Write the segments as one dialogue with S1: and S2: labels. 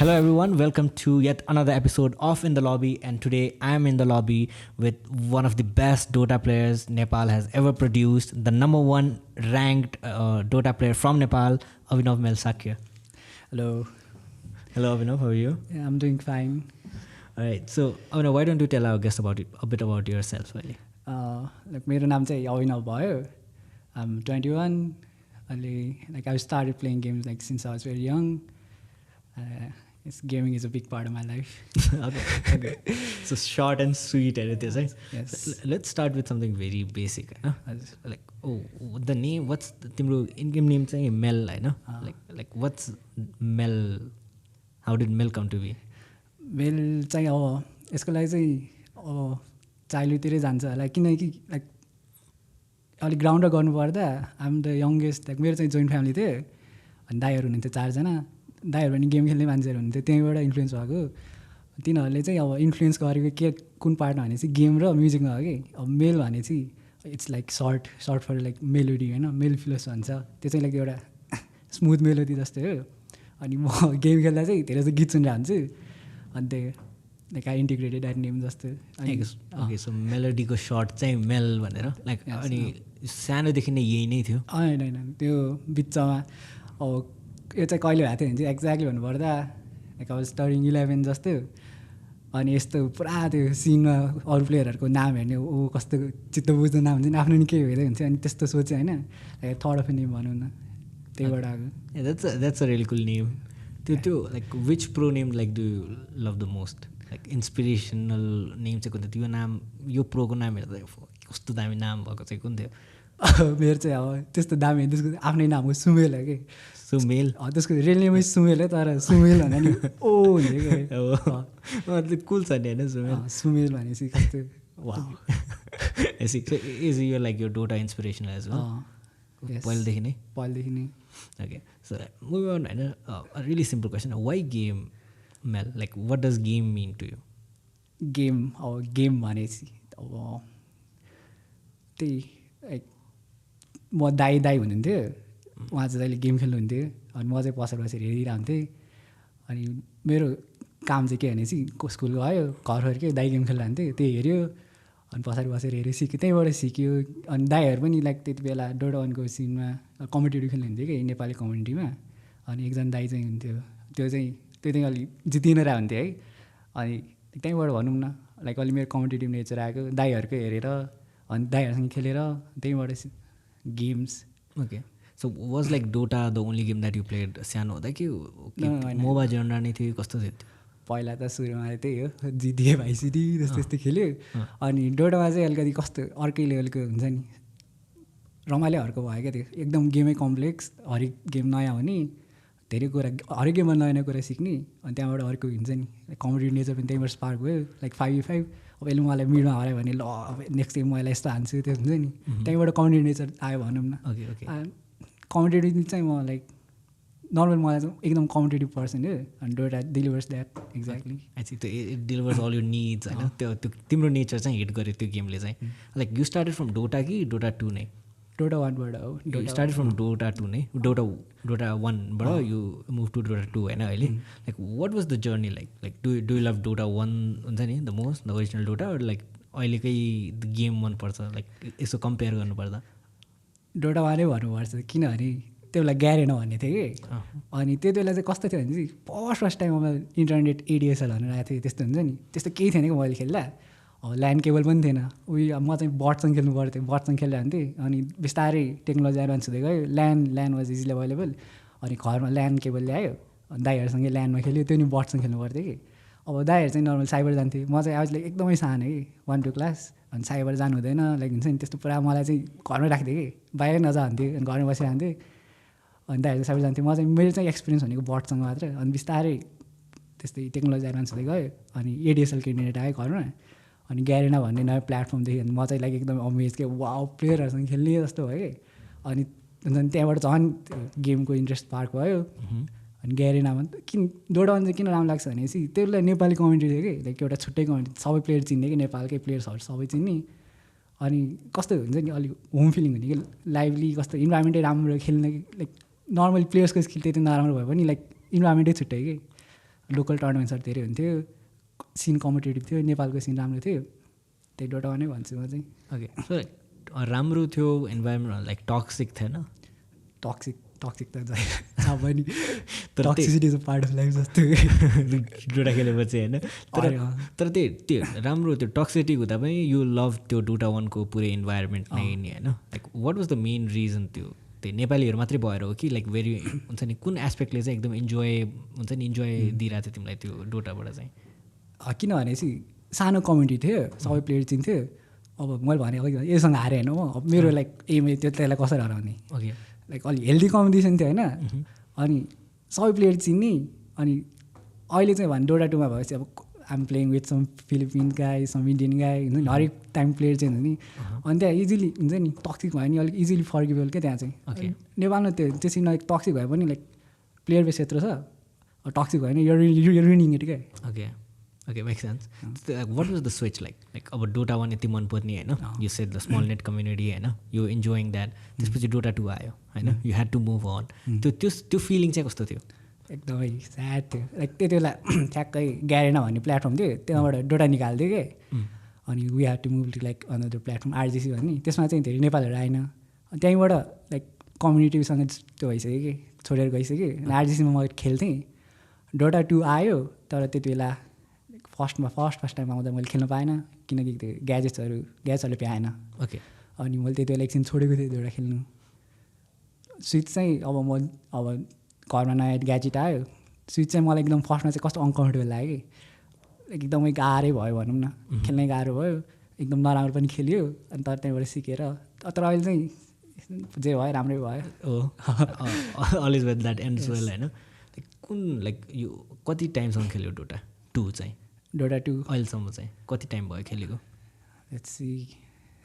S1: Hello, everyone. Welcome to yet another episode of In the Lobby. And today I'm in the lobby with one of the best Dota players Nepal has ever produced, the number one ranked Dota player from Nepal, Abhinav Mel Shakya.
S2: Hello.
S1: Hello, Abhinav. How are you?
S2: Yeah, I'm doing fine.
S1: All right. So, Abhinav, why don't you tell our guests a bit about yourself? Really?
S2: मेरो नाम चाहिँ अभिनव भयो. I'm 21. I started playing games since I was very young. Gaming is a big part of my life.
S1: okay. So short and sweet, right?
S2: Yes.
S1: Let's start with something very basic. The name. What's the in-game name? Say Mel, what's Mel? How did Mel come to be?
S2: Mel चाहिँ यसको लागि चाहिँ चाइल्डहुडतिरै जान्छ होला किनकि अलिक ground गर्नुपर्दा I'm the youngest मेरो चाहिँ जोइन्ट फ्यामिली थियो अनि दाइहरू हुनुहुन्थ्यो 4 जना. दाइहरू पनि गेम खेल्ने मान्छेहरू हुनुहुन्थ्यो, त्यहीँबाट इन्फ्लुएन्स भएको. तिनीहरूले चाहिँ इन्फ्लुएन्स गरेको कुन पार्टमा भने चाहिँ गेम र म्युजिकमा हो कि. मेल भने चाहिँ इट्स सर्ट फर मेलोडी होइन, मेल फिलोस भन्छ. त्यो चाहिँ एउटा स्मुथ मेलोडी जस्तै हो. अनि म गेम खेल्दा चाहिँ धेरै चाहिँ गीत सुनेर हुन्छु. अनि त्यो आई इन्टिग्रेटेड द्याट नेम जस्तो.
S1: ओके, सो मेलोडीको सर्ट चाहिँ मेल भनेर अनि सानोदेखि नै यही नै थियो?
S2: होइन, त्यो बिचमा यो चाहिँ कहिले भएको थियो भने चाहिँ एक्ज्याक्टली भन्नुपर्दा अब स्टार्टिङ 11 जस्तो. अनि यस्तो पुरा त्यो सिनमा अरू प्लेयरहरूको नाम हेर्ने कस्तो चित्त बुझ्दो नाम हुन्छ नि, आफ्नो नि केही हुँदै हुन्छ. अनि त्यस्तो सोचेँ होइन, थर्ड अफ नेम भनौँ न, त्यहीबाट आएको.
S1: That's a really cool name. त्यो which pro name do you love the most? Inspirational name चाहिँ कुन थियो? त्यो नाम, यो प्रोको नाम हेर्दा कस्तो दामी नाम भएको चाहिँ कुन थियो?
S2: मेरो चाहिँ त्यस्तो दामी त्यसको आफ्नै नाम हो, सुमेल हो कि.
S1: सुमेल?
S2: त्यसको रियल नेमै सुमेल है, तर सुमेल भन्दा नि
S1: हुन्छ कुल छ नि होइन सुमेल?
S2: सुमेल भनेपछि कस्तो
S1: इज यो यो डोटा इन्सपिरेसन एज वेल? पहिलेदेखि नै?
S2: पहिलेदेखि नै.
S1: ओके, सो मुभ अन होइन. Really simple question, why game mail? What does game mean to you?
S2: Game भनेपछि त्यही म दाई हुनुहुन्थ्यो, उहाँ चाहिँ जहिले गेम खेल्नुहुन्थ्यो अनि म चाहिँ पछाडि बसेर हेरिरहन्थेँ. अनि मेरो काम चाहिँ के भनेपछि स्कुल गयो, घर फर्क्यो, दाई गेम खेलिरहन्थ्यो, त्यही हेऱ्यो अनि पछाडि बसेर हेऱ्यो, सिक्यो, त्यहीँबाट सिक्यो. अनि दाईहरू पनि त्यति बेला डोटा 1को सिनमा कम्पिटेटिभ खेल्नुहुन्थ्यो कि नेपाली कम्युनिटीमा. अनि एकजना दाई चाहिँ हुन्थ्यो, त्यो चाहिँ अलिक जितिएर हुन्थ्यो है. अनि त्यहीँबाट भनौँ न अलि मेरो कम्पिटेटिभ नेचर आएको दाईहरूकै हेरेर अनि दाईहरूसँग खेलेर त्यहीँबाट games.
S1: Okay, so was Dota the only game that you played सानो हुँदा कि मोबाइल जेनरा नै थियो, कस्तो थियो?
S2: पहिला त सुरुमा त्यही हो, जिटिए भाइसिटी त्यस्तै खेल्यो. अनि डोटामा चाहिँ अलिकति कस्तो अर्कै लेभलको हुन्छ नि, रमाइलो अर्को भयो क्या. त्यो एकदम गेमै कम्प्लेक्स, हरेक गेम नयाँ हुने, धेरै कुरा हरेक गेममा नयाँ कुरा सिक्ने. अनि त्यहाँबाट अर्को हुन्छ नि कम्पिटेटिभ नेचर पनि त्यहीँबाट स्पार्क भयो. 5v5 अब यसले मलाई मिडमा हरायो भने ल नेक्स्ट गेम मैले यस्तो हान्छु, त्यो हुन्छ नि. त्यहीँबाट कम्पिटेटिभ नेचर आयो भनौँ न. कम्पिटेटिभ चाहिँ म नर्मल मलाई चाहिँ एकदम कम्पिटेटिभ पर्सन हो. अनि डोटा डिलिभर्स द्याट एक्ज्याक्टली.
S1: त्यो इट डिलिभर्स अल युर निड्स होइन. त्यो तिम्रो नेचर चाहिँ हिट गर्यो त्यो गेमले चाहिँ. यु स्टार्टेड फ्रम डोटा कि डोटा 2 नै?
S2: डोटा 1बाट हो.
S1: यु स्टार्टेड फ्रम डोटा 2 नै? डोटा 1बाट यु मुभ टु डोटा 2 होइन अहिले? What was the journey do you love Dota 1 हुन्छ नि the most, the original Dota, अहिलेकै गेम मनपर्छ यसो कम्पेयर गर्नुपर्दा?
S2: डोटा 1नै भन्नुपर्छ, किनभने त्यो बेला ग्यारेन भन्ने थियो कि. अनि त्यति बेला चाहिँ कस्तो थियो भने चाहिँ फर्स्ट टाइममा इन्टरनेट एडिएसएल भनेर आएको थियो, त्यस्तो हुन्छ नि, त्यस्तो केही थिएन कि मैले खेल्दा. ल्यान्ड केबल पनि थिएन. म चाहिँ बटसँग खेल्नु पर्थ्यो, बटसँग खेलिरहन्थेँ. अनि बिस्तारै टेक्नोलोजी एडभान्स हुँदै गयो, ल्यान्ड वाज इजिली अभाइलेबल. अनि घरमा ल्यान्ड केबल ल्यायो, दाईहरूसँग ल्यान्डमा खेल्यो, त्यो नि बटसँग खेल्नु पर्थ्यो कि. अब दाईहरू चाहिँ नर्मल साइबर जान्थ्यो, म चाहिँ आज एकदमै सानो कि 1-2 क्लास. अनि साइबर जानु हुँदैन हुन्छ नि, त्यस्तो पुरा मलाई चाहिँ घरमै राख्थ्यो कि, बाहिरै नजान्थ्यो. अनि घरमै बसिरहन्थ्यो. अनि दाईहरू साइबर जान्थ्यो, म चाहिँ मेरो चाहिँ एक्सपिरियन्स भनेको बटसँग मात्र. अनि बिस्तारै त्यस्तै टेक्नोलोजी एडभान्स हुँदै गयो. अनि एडिएसएलको इन्टरनेट आयो घरमा. अनि ग्यारेना भन्ने नयाँ प्लेटफर्मदेखि अनि म चाहिँ एकदमै अमेज के वाउ प्लेयरहरूसँग खेल्ने जस्तो भयो कि. अनि त्यहाँबाट झन् गेमको इन्ट्रेस्ट पार्क भयो. अनि ग्यारेनामा डोटा 1 चाहिँ किन राम्रो लाग्छ भनेपछि त्यो बेला नेपाली कम्युनिटी थियो कि, एउटा छुट्टै कम्युनिटी, सबै प्लेयर चिन्ने कि, नेपालकै प्लेयर्सहरू सबै चिन्ने. अनि कस्तो हुन्छ नि अलिक होम फिलिङ हुने कि, लाइभली कस्तो इन्भाइरोमेन्टै राम्रो खेल्ने. नर्मल प्लेयर्सको स्किल त्यति नराम्रो भयो पनि इन्भाइरोमेन्टै छुट्टै कि. लोकल टुर्नामेन्ट्सहरू धेरै हुन्थ्यो, सिन कम्पिटेटिभ थियो, नेपालको सिन राम्रो थियो, त्यही डोटा वानै भन्छु म चाहिँ।
S1: ओके, सो राम्रो थियो इन्भाइरोमेन्ट, लाइक टक्सिक थिएन?
S2: टक्सिक त छ पनि, toxicity is a part of life जस्तो
S1: डोटा खेलेपछि होइन। तर त्यो राम्रो त्यो टक्सिटी हुँदा पनि यु लभ त्यो डोटा 1को पुरै इन्भाइरोमेन्ट नै नि होइन। Like what was the main reason? त्यो नेपालीहरू मात्रै भएर हो कि लाइक भेरी हुन्छ नि कुन एस्पेक्टले चाहिँ एकदम इन्जोय हुन्छ नि, इन्जोय दिइरहेको थियो तिमीलाई त्यो डोटाबाट चाहिँ?
S2: किनभने चाहिँ सानो कम्युनिटी थियो, सबै प्लेयर चिन्थ्यो। अब मैले भने योसँग हारेँ होइन म, अब मेरो लाइक एम त्यो त्यसलाई कसरी हराउने,
S1: ओके
S2: लाइक अलिक हेल्दी कम्पिटिसन थियो होइन। अनि सबै प्लेयर चिन्ने। अनि अहिले चाहिँ भने डोटा 2मा भएपछि अब I'm playing with some Philippine guy, some Indian guy, हुन्छ नि हरेक टाइम प्लेयर चेन्ज हुने। अनि त्यहाँ इजिली हुन्छ नि टक्सिक भयो नि अलिक इजिली फर्किबल क्या त्यहाँ चाहिँ। नेपालमा त्यसरी अलिक टक्सिक भए पनि लाइक प्लेयर बेस यत्रो छ, टक्सिक भयो नि यो रुनिङ इट क्या।
S1: Okay okay, make sense. What was the switch like अब डोटा 1 यति मनपर्ने होइन, यो set the small knit community होइन, यो इन्जोइङ द्याट, त्यसपछि डोटा 2 आयो होइन, you had to move on. त्यो फिलिङ चाहिँ कस्तो थियो?
S2: एकदमै स्याड थियो। लाइक त्यति बेला ठ्याक्कै ग्यारेना भन्ने प्लेटफर्म थियो, त्यहाँबाट डोटा निकाल्थ्यो कि। अनि we had to move to like another platform RGC भन्ने, त्यसमा चाहिँ धेरै नेपालहरू आएन। त्यहीँबाट लाइक कम्युनिटीसँग त्यो भइसक्यो कि छोडेर गइसक्यो। आरजिसीमा म खेल्थेँ, डोटा 2 आयो तर त्यति बेला फर्स्ट टाइम आउँदा मैले खेल्न पाएन किनकि त्यो ग्याजेट्सहरूले भ्याएन।
S1: ओके,
S2: अनि मैले त्यति बेला एकछिन छोडेको थिएँ डोटा खेल्नु। स्विच चाहिँ अब घरमा नयाँ ग्याजेट आयो, स्विच चाहिँ मलाई एकदम फर्स्टमा चाहिँ कस्तो अनकम्फर्टेबल लाग्यो कि, एकदमै गाह्रै भयो भनौँ न, खेल्नै गाह्रो भयो, एकदम नराम्रो पनि खेल्यो। अनि तर त्यहाँबाट सिकेर तर अहिले चाहिँ जे भयो राम्रै भयो।
S1: Always with that ends well होइन। कुन लाइक यो कति टाइमसम्म खेल्यो डोटा 2 चाहिँ?
S2: डोटा 2
S1: अहिलेसम्म चाहिँ कति टाइम भयो खेलेको?
S2: Let's see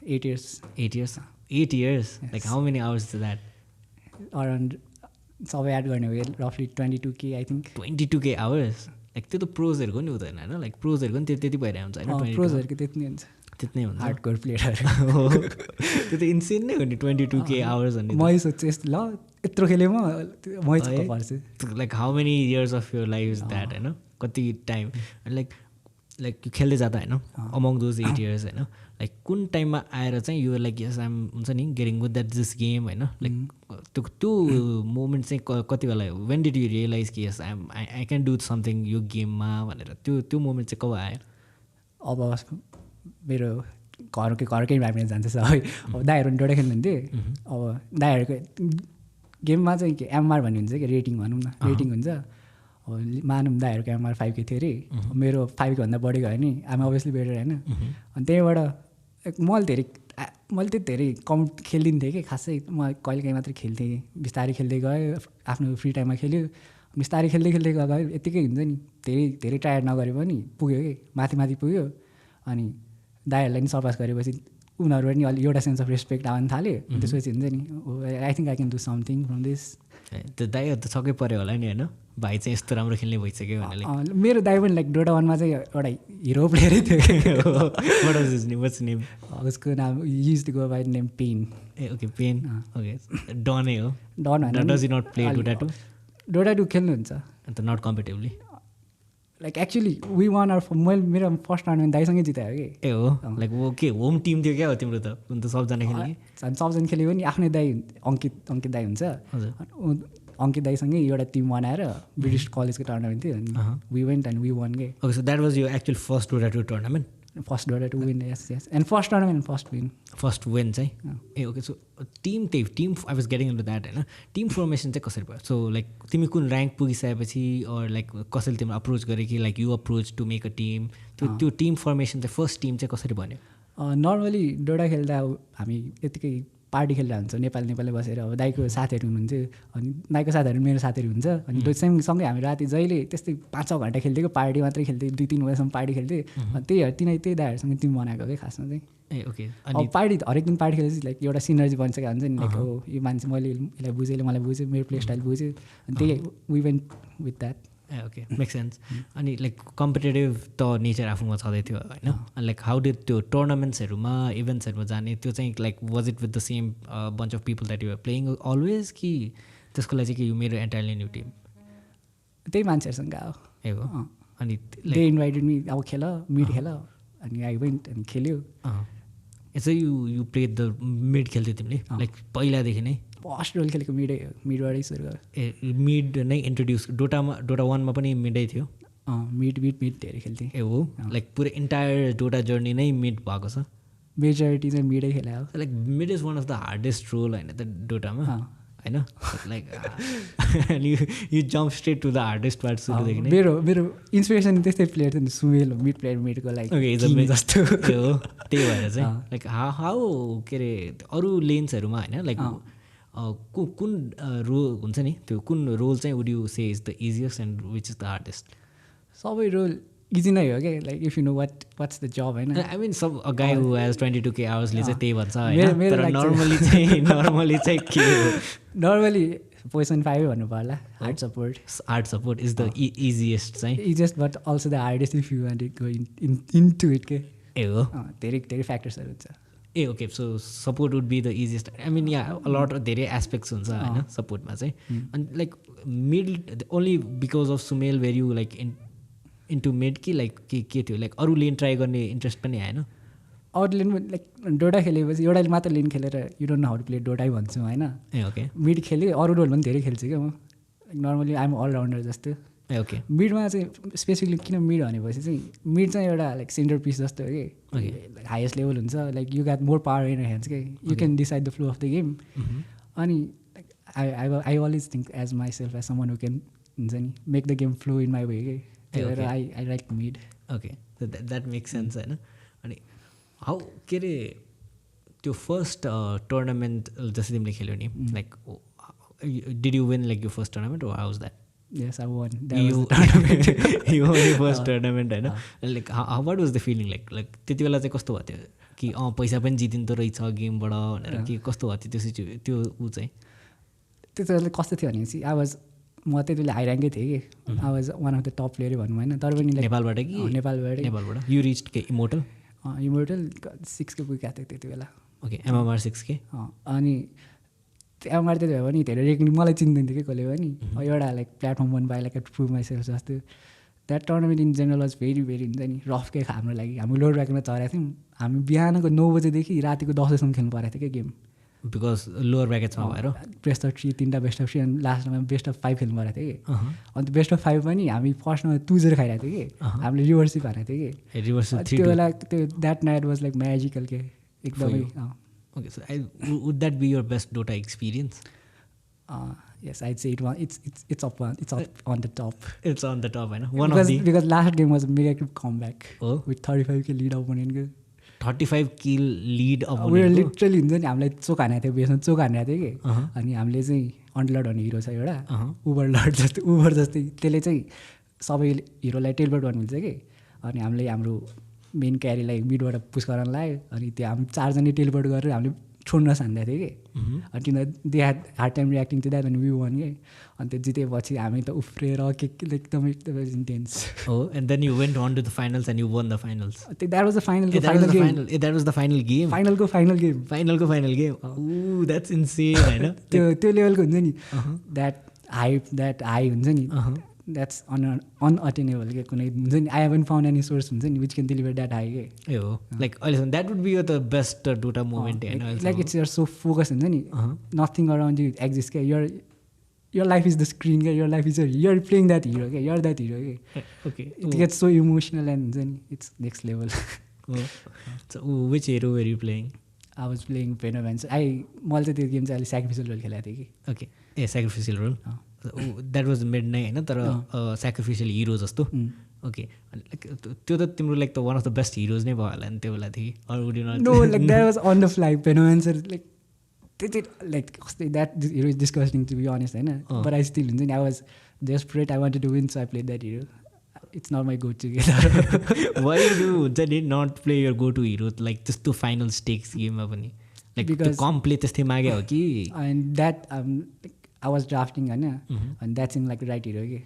S2: 8 years.
S1: 8 years? 8 years? Like how many hours is that?
S2: Around सबै एड गर्ने हो रफली 22K I think.
S1: 22K hours? Like त्यो त प्रोजहरूको नि हुँदैन होइन, लाइक प्रोजहरूको नि त्यति भइरहेको हुन्छ होइन?
S2: प्रोजहरूको त्यति नै हुन्छ,
S1: त्यति नै हुन्छ
S2: हार्डकोर प्लेयरहरू।
S1: त्यो त इन्सेन नै हो नि 22K hours भन्ने।
S2: मै सोध्छु यस्तो ल यत्रो खेलेँ मै छक्क पर्छु।
S1: Like how many years of your life is that होइन, कति टाइम लाइक यो खेल्दै जाँदा होइन अमङ दोज 8 years होइन, लाइक कुन टाइममा आएर चाहिँ यो लाइक यस आइम हुन्छ नि getting with that this game होइन, लाइक त्यो मोमेन्ट चाहिँ कति बेला हो? वेन डिड यु रियलाइज कि yes I can do something यो गेममा भनेर? त्यो मोमेन्ट चाहिँ कब आयो?
S2: अब मेरो घरकै इन्भाइरोमेन्ट जान्छ सबै। अब दाइहरू डोटा खेल्नुहुन्थ्यो, अब दाइहरूको गेममा चाहिँ के एमआर भन्ने हुन्छ कि रेटिङ भनौँ न, रेटिङ हुन्छ। अब मानौँ दाइहरूको एमआर 5K थियो अरे, मेरो 5K भन्दा बढी गयो नि, आम अभियसली बेटर होइन। अनि त्यहीबाट मैले त्यति धेरै कम खेलिदिन्थेँ कि खासै, म कहिलेकाहीँ मात्रै खेल्थेँ, बिस्तारै खेल्दै गयो, आफ्नो फ्री टाइममा खेल्यो, बिस्तारै खेल्दै गयो, यत्तिकै हुन्छ नि, धेरै ट्राई नगरे पनि पुग्यो कि माथि पुग्यो। अनि दाइहरूलाई नि सरपास गरेपछि उनीहरू पनि अलिक एउटा सेन्स अफ रेस्पेक्ट आउनु थाल्यो। त्यसपछि हुन्छ नि I think I can do something from this.
S1: त्यो दाइहरू त छक्कै पऱ्यो होला नि होइन, भाइ चाहिँ यस्तो राम्रो खेल्ने भइसक्यो भनेर।
S2: मेरो दाइ पनि लाइक डोटा 1मा चाहिँ एउटा हिरो प्लेयरै थियो
S1: नेम?
S2: उसको नाम use to go by name Pen.
S1: Ah okay, Pen. Okay, डनै हो?
S2: डन होइन,
S1: does not play Dota 2?
S2: Dota 2 खेल्नुहुन्छ
S1: अन्त not competitively?
S2: Like actually we won our मैले मेरो फर्स्ट टुर्नामेन्ट दाइसँगै जितायो कि।
S1: ए हो, लाइक वो के होम टिम थियो क्या हो तिम्रो त? अन्त सबजना खेल्ने?
S2: सबजना खेलेको नि, आफ्नै दाइ अङ्कित दाइ हुन्छ, अङ्कित दाइसँगै एउटा टिम बनाएर ब्रिटिस कलेजको टुर्नामेन्ट थियो, अनि we went and we won के।
S1: ओके, सो द्याट वाज यो actual first Dota 2 tournament?
S2: First Dota 2 win, yes and first tournament first win चाहिँ।
S1: Ah okay, so team I was getting into that होइन, team formation चाहिँ कसरी भयो? So like तिमी कुन rank पुगिसकेपछि or like कसैले तिमीलाई अप्रोच गरे कि like you approach to make a team? त्यो टिम फर्मेसन चाहिँ फर्स्ट टिम चाहिँ कसरी बन्यो?
S2: नर्मली डोटा खेल्दा हामी यतिकै पार्टी खेलेर हुन्छ, नेपालले बसेर। अब दाइको साथीहरू हुनुहुन्थ्यो, अनि दाइको साथीहरू मेरो साथीहरू हुन्छ, अनि सँगै हामी राति जहिले त्यस्तै 5-6 घन्टा खेल्थ्यो, पार्टी मात्रै खेल्थ्यो, 2-3 बजीसम्म पार्टी खेल्थ्यो। त्यही दाइहरूसँग टिम बनाएको क्या खासमा चाहिँ।
S1: ए ओके,
S2: अब पार्टी हरेक दिन पार्टी खेलेपछि लाइक एउटा सिनर्जी बनिसकेको हुन्छ नि, लाइक हो यो मान्छे मैले यसलाई बुझेँ, यसले मलाई बुझ्यो, मेरो प्ले स्टाइल बुझ्यो, अनि त्यही we went with that.
S1: Ah okay, make sense. अनि लाइक कम्पिटेटिभ त नेचर आफूमा छँदै थियो होइन, अनि लाइक हाउ डिड त्यो टुर्नामेन्ट्सहरूमा इभेन्ट्सहरूमा जाने त्यो चाहिँ like was it with the same bunch of people that you are playing always कि त्यसको लागि चाहिँ कि यो मेरो एन्टायरली न्यू टिम?
S2: त्यही मान्छेहरूसँग हो।
S1: ए हो अनि
S2: दे इन्भाइटेड मी अब खेल मिड खेल अनि आई वेन्ट अनि खेल्यो
S1: यसो यु प्ले द मिड खेल्थ्यौ तिमीले लाइक पहिलादेखि नै
S2: फर्स्ट रोल खेलेको मिडबाटै सुरु गरेँ
S1: ए मिड नै इन्ट्रोड्युस डोटा 1मा पनि मिडै थियो
S2: मिड धेरै खेल्थेँ
S1: ए हो लाइक पुरै इन्टायर डोटा जर्नी नै मिड भएको छ
S2: मेजोरिटी चाहिँ मिडै खेला हो
S1: like mid is one of the hardest role होइन त डोटामा होइन like you jump straight to the hardest part सुरुदेखि नै
S2: मेरो इन्सपिरेसन त्यस्तै प्लेयर थियो नि सुमेल मिड प्लेयर मिडको लागि जस्तो
S1: हो त्यही भएर चाहिँ लाइक हाउ के अरे अरू लेन्सहरूमा होइन लाइक कुन रोल हुन्छ नि त्यो कुन रोल चाहिँ would you say is the easiest and which is the hardest
S2: सबै रोल इजी नै हो क्या like if you know what's the job होइन
S1: आई मिन सब अ गाई हु हेज 22K आवर्सले चाहिँ त्यही भन्छ होइन तर नर्मली चाहिँ के हो
S2: नर्मली पोजिसन 5 भन्नु पर्ला hard support
S1: is the easiest चाहिँ
S2: easiest but also the hardest if you want go into it के
S1: ए हो
S2: धेरै फ्याक्टर्सहरू हुन्छ
S1: ah okay so support would be the easiest I mean यहाँ अलट धेरै एस्पेक्ट्स हुन्छ होइन सपोर्टमा चाहिँ अनि like mid only because of सुमेल where you like into mid कि लाइक के थियो लाइक अरू लेन ट्राई गर्ने इन्ट्रेस्ट पनि आएन
S2: अरू लेन लाइक डोटा खेलेपछि एउटा मात्र लेन खेलेर you don't know how to play डोटै भन्छु होइन
S1: ए ओके
S2: मिड खेलेँ अरू रोल पनि धेरै खेल्छु क्या म नर्मली आइएम अलराउन्डर जस्तो
S1: ए ओके
S2: मिडमा चाहिँ स्पेसिफिकली किन मिड भनेपछि चाहिँ मिड चाहिँ एउटा लाइक सेन्टर पिस जस्तो हो कि हाइएस्ट लेभल हुन्छ like you got more power in hands के you can decide the flow of the game अनि I always think as myself as someone who can हुन्छ नि make the game flow in my way के त्यही भएर I like mid
S1: okay that makes sense होइन अनि how के अरे त्यो फर्स्ट टुर्नामेन्ट जस्तै तिमीले खेल्यौ नि like did you win like यो first tournament or how was that?
S2: Yes, I won.
S1: You won your first tournament होइन like what was the feeling like त्यति बेला चाहिँ कस्तो भएको थियो कि पैसा पनि जितिँदो रहेछ गेमबाट भनेर कि कस्तो भएको थियो त्यो ऊ चाहिँ
S2: त्यति बेला कस्तो थियो भनेपछि म त्यति बेला हाई ऱ्याङ्कै थिएँ कि I was one of the top player भनौँ होइन तर पनि
S1: नेपालबाट कि नेपालबाट यु रिच्ड के इमोर्टल
S2: 6 पुगेको थियो त्यति बेला
S1: ओके MMR 6 के
S2: अनि एमआर त्यति भयो भने धेरै रेकर्ड मलाई चिन्दैन थियो कि कसले पनि एउटा लाइक प्लेटफर्म बन पाए लाइक प्रुभ माइसेल्फ जस्तो that tournament in general was very हुन्छ नि रफ के हाम्रो लागि हामी लोड ऱ्याङ्कमा चढेको थियौँ हामी बिहानको 9 बजेदेखि रातिको 10 बजीसम्म खेल्नु परेको थियो क्या गेम
S1: बिकज लोवर ब्र्याकेटमा भएर
S2: बेस्ट अफ 3 3टा बेस्ट अफ 3 अनि लास्टमा बेस्ट अफ 5 खेल्नु परेको थियो कि अन्त बेस्ट अफ 5 पनि हामी फर्स्टमा 2-0 खाइरहेको थियो कि हामीले रिभर्सिप हानेको थियो कि
S1: रिभर्सिप
S2: त्यो बेला त्यो that night was like magical के एकदमै
S1: Okay, so would that be your best Dota experience?
S2: Yes, I'd say it's up on the top.
S1: It's on the top, I know.
S2: Because last game was a mega good comeback. Oh? With 35k lead opponent.
S1: 35 kill lead opponent.
S2: We were literally हुन्छ नि हामीलाई चोक हानेको थियो बेसमा चोक हानेको थियो कि अनि हामीले चाहिँ अन्डरलर्ड भन्ने हिरो छ एउटा उबर जस्तै त्यसले चाहिँ सबै हिरोलाई टेलबर्ड गर्नु हुन्छ कि अनि हामीले हाम्रो मेन क्यारीलाई मिडबाट पुस गर्न लाग्यो अनि त्यो हामी 4जनै टेलबर्ड गरेर हामीले छोड्न सान्दै थियो कि अनि तिनीहरू they had hard time reacting to that अनि वी वन के अनि त्यो जितेपछि हामी त उफ्रेर के एकदमै इन्टेन्स
S1: हो and then you went on to the finals and you won the finals
S2: that was the final
S1: that was the final game
S2: फाइनलको फाइनल गेम
S1: ऊ द्याट्स इन्सेन होइन
S2: त्यो लेभलको हुन्छ नि द्याट हाई हुन्छ नि द्याट्स अनअटेनेबल के कुनै हुन्छ नि I haven't found any source हुन्छ नि which can deliver that high के
S1: ए हो लाइक अहिलेसम्म that would be the best Dota moment
S2: like it's your so focus हुन्छ नि नथिङ अराउन्ड यु एक्जिस्ट क्या your life is the screen, your life is you're playing that hero, you're that hero.
S1: Okay.
S2: It gets so emotional and then it's next level.
S1: So which hero were you playing?
S2: I was playing Phenomance. मैले चाहिँ त्यो game चाहिँ अहिले सेक्रिफिसियल role खेलेको थिएँ कि
S1: okay a sacrificial role that was mid नै होइन तर सेक्रिफिसियल हिरो जस्तो ओके त्यो त तिम्रो लाइक त one of the best heroes नै भयो होला नि त्यो बेलादेखि
S2: no like that was on the fly Phenomance like त्यो लाइक कस्तै that hero is disgusting to be honest होइन बट आई स्टिल हुन्छ नि I was desperate I wanted to win so I play that hero it's not my go together
S1: why do हुन्छ नि not play your go to hero like त्यस्तो final stakes गेममा पनि like त्यो कम्पले त्यस्तै माग्यो हो कि
S2: and that I was drafting होइन अनि that's in like right hero कि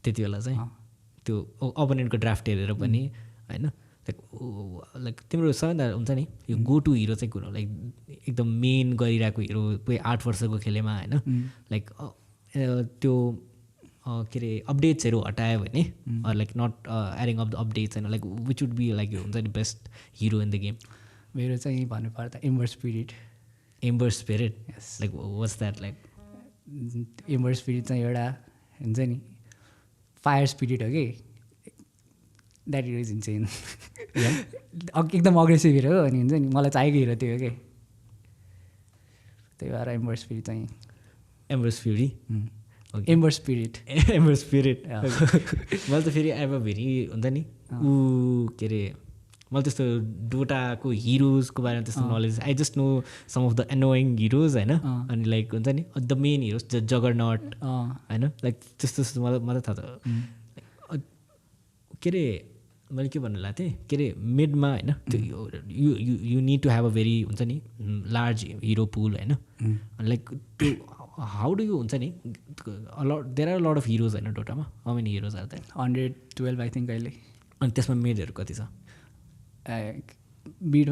S1: त्यति बेला चाहिँ त्यो अपोनेन्टको ड्राफ्ट हेरेर पनि होइन लाइक तिम्रो सबैभन्दा हुन्छ नि यो गो टु हिरो चाहिँ कुरो लाइक एकदम मेन गरिरहेको हिरो कोही 8 वर्षको खेलेमा होइन लाइक त्यो के अरे अपडेट्सहरू हटायो भने like not adding of the updates होइन like which would be like हुन्छ नि best hero in the game?
S2: मेरो चाहिँ भन्नुपर्दा Ember Spirit.
S1: Ember Spirit
S2: Yes.
S1: Like what's that like?
S2: Ember Spirit चाहिँ एउटा हुन्छ नि फायर स्पिरिट हो कि द्याट हिरो इज इन्सेन. एकदम अग्रेसिभ हिरो हो. अनि हुन्छ नि मलाई चाहिएको हिरो त्यो हो कि त्यही भएर एम्बर स्पिरिट चाहिँ.
S1: Amber Spirit
S2: Ember Spirit.
S1: Ember spirit मैले त फेरि अब फेरि हुन्छ नि ऊ के अरे मैले त्यस्तो डोटाको हिरोजको बारेमा त्यस्तो knowledge. I just know some of the annoying heroes होइन. अनि लाइक हुन्छ नि द मेन हिरोज जगरनट होइन लाइक त्यस्तो मलाई थाहा छ. के अरे मैले के भन्नु लागेको थिएँ के अरे मिडमा होइन त्यो you need to have a very हुन्छ नि लार्ज हिरो पुल होइन. अनि लाइक त्यो हाउ डु यु हुन्छ नि there are lot of heroes होइन डोटामा? How many heroes are there?
S2: 112 I think अहिले.
S1: अनि त्यसमा मिडहरू कति छ?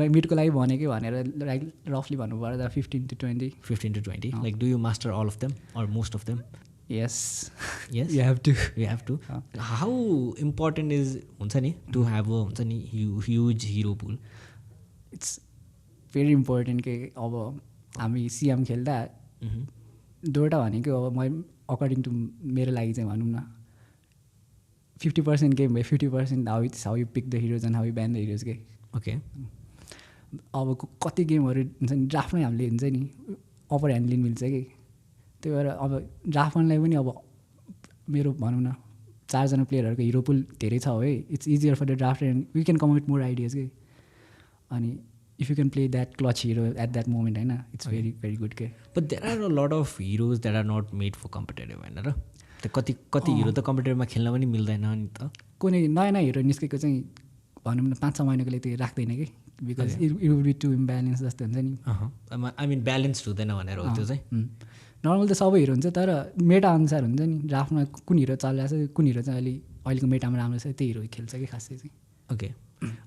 S2: मिडको लागि भनेकै भनेर लाइक रफली भन्नुपर्दा 15 to 20.
S1: 15 to 20. Like do you master all of them or most of them?
S2: Yes.
S1: Yes?
S2: You have to.
S1: You have to. How important is हुन्छ नि to have a हुन्छ नि huge hero pool?
S2: It's very important कि अब हामी CM खेल्दा Dota भनेको अब म अकर्डिङ टु मेरो लागि चाहिँ भनौँ न 50% गेम भयो 50% how you pick the heroes and how you ban the heroes के.
S1: ओके.
S2: अब कति गेमहरू हुन्छ नि ड्राफ्टमै हामीले हुन्छ नि अपर ह्यान्ड लिन मिल्छ कि. त्यही भएर अब ड्राफ्टलाई पनि अब मेरो भनौँ न 4जना प्लेयरहरूको हिरो पुल धेरै छ हो है. It's easier for the draft and we can come with more ideas कि. अनि if you can play that clutch hero at that moment होइन इट्स भेरी भेरी गुड के.
S1: But there are a lot of heroes that are not made for competitive होइन र? कति hero त कम्पिटेटिभमा खेल्न पनि मिल्दैन नि त.
S2: कुनै नयाँ नयाँ हिरो निस्केको चाहिँ भनौँ न 5-6 महिनाको लागि त्यो राख्दैन कि because it will be too imbalance जस्तो हुन्छ नि.
S1: आई मिन ब्यालेन्स हुँदैन भनेर हो त्यो चाहिँ.
S2: नर्मल त सबै हिरो हुन्छ तर मेटा अनुसार हुन्छ नि ड्राफ्टमा कुन हिरो चलिरहेको छ कुन हिरो चाहिँ अहिलेको मेटामा राम्रो छ त्यही हिरो खेल्छ कि खासै चाहिँ.
S1: ओके.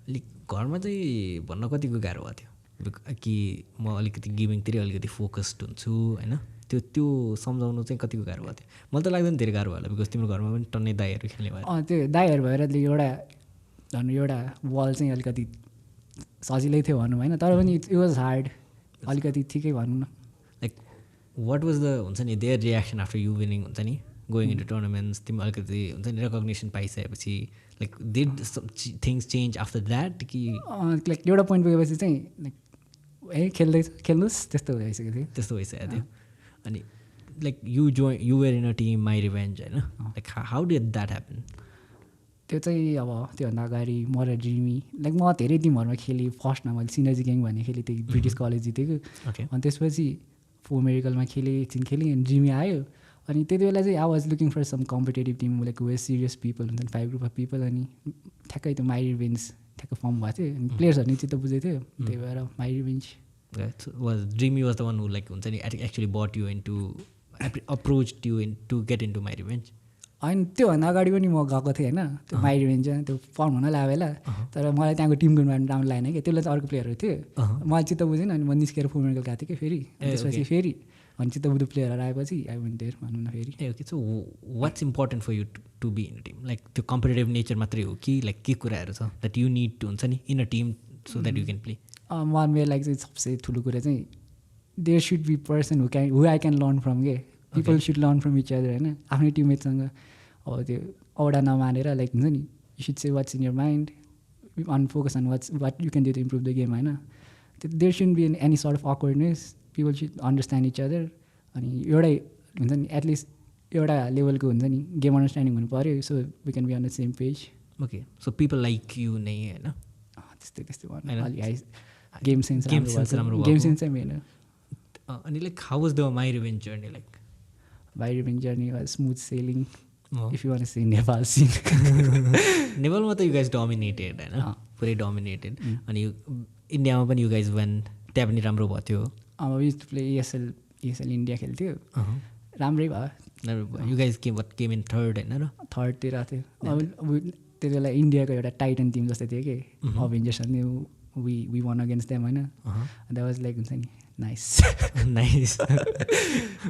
S1: अलिक घरमा चाहिँ भन्न कतिको गाह्रो भएको थियो कि म अलिकति गेमिङतिर अलिकति फोकस्ड हुन्छु होइन त्यो सम्झाउनु चाहिँ कतिको गाह्रो भएको थियो? मलाई त लाग्दैन धेरै गाह्रो भयो होला बिकज तिम्रो घरमा पनि टन्नै दाइहरू खेल्ने भयो.
S2: त्यो दाइहरू भएर एउटा झन् एउटा वाल चाहिँ अलिकति सजिलै थियो भनौँ होइन तर पनि इट वाज हार्ड अलिकति ठिकै भनौँ न.
S1: लाइक वाट वाज द हुन्छ नि their reaction after you winning हुन्छ नि गोइङ इन्टु टुर्नामेन्ट्स? तिमी अलिकति हुन्छ नि रेकग्नेसन पाइसकेपछि like did things change after that कि?
S2: लाइक एउटा पोइन्ट पुगेपछि चाहिँ लाइक खेल्नुहोस् त्यस्तो भइसकेको थियो.
S1: त्यस्तो भइसकेको थियो. अनि like you were in a team my revenge होइन like how did that happen?
S2: त्यो चाहिँ अब त्योभन्दा अगाडि म र ड्रिमी लाइक म धेरै टिमहरूमा खेलेँ. फर्स्टमा मैले सिनर्जी ग्याङ भन्ने खेलेँ त्यही ब्रिटिस कलेज जितेको. अनि त्यसपछि 4 मेडिकलमा खेलेँ एकछिन खेलेँ अनि ड्रिमी आयो. अनि त्यति बेला चाहिँ I was looking for some competitive team like was serious people हुन्छ नि 5 ग्रुप अफ पिपल. अनि ठ्याक्कै त्यो माई रिभेन्ज ठ्याक्कै फर्म भएको थियो अनि प्लेयर्सहरू नि चित्त बुझेको थियो. त्यही भएर My Revenge
S1: dreamy was the one who like हुन्छ नि actually but you into approach you in to get into My revenge?
S2: होइन त्योभन्दा अगाडि पनि म गएको थिएँ होइन त्यो माई रिभेन्ज त्यो फर्म हुन लाग्यो बेला तर मलाई त्यहाँको टिमको इन्भाइरोमेन्ट राम्रो लागेन कि त्यसले चाहिँ अर्को प्लेयरहरू थियो. मलाई चित्त बुझेन अनि म निस्केर 4 मेडिकल गएको थिएँ कि फेरि त्यसपछि फेरि अनि चित्त बुझ्दो प्लेयरहरू आएपछि आई वेन्ट देयर भनौँ न फेरि.
S1: Okay. So what's important for you to be in a team? Like त्यो कम्पिटेटिभ नेचर मात्रै हो कि लाइक के कुराहरू छ द्याट यु निड टु हुन्छ नि in a team so that you can play?
S2: मेरो लागि चाहिँ सबसे ठुलो कुरा चाहिँ there should be person who I can learn from के. People should learn from each other होइन. आफ्नै टिममेटसँग अब त्यो औडा नमानेर लाइक हुन्छ नि you should say what's in your mind on focus on what you can do to improve the game होइन. There should be any sort of awkwardness. People should understand each other. अनि एउटै हुन्छ नि at least एउटा लेभलको हुन्छ नि game understanding हुनु पऱ्यो so we can be on the same page.
S1: Okay. So people like you नै होइन
S2: त्यस्तै भन्नु अलि हाई गेम सेन्स
S1: राम्रो
S2: गेम सेन्स चाहिँ मेन.
S1: अनि like how was the My Revenge journey? Like
S2: My Revenge journey was smooth sailing if you want say Nepal scene.
S1: नेपालमा त यु गाइज डोमिनेटेड होइन पुरै डोमिनेटेड. अनि इन्डियामा पनि यु गाइज वेन त्यहाँ पनि राम्रो भएको थियो.
S2: अब used to play SL India खेल्थ्यो राम्रै भयो.
S1: You guys came in third होइन र?
S2: थर्डतिर थियो. अब त्यति बेला इन्डियाको एउटा टाइटन टिम जस्तै थियो कि Avengers we won against them होइन. द्याट वाज लाइक हुन्छ नि nice
S1: Nice.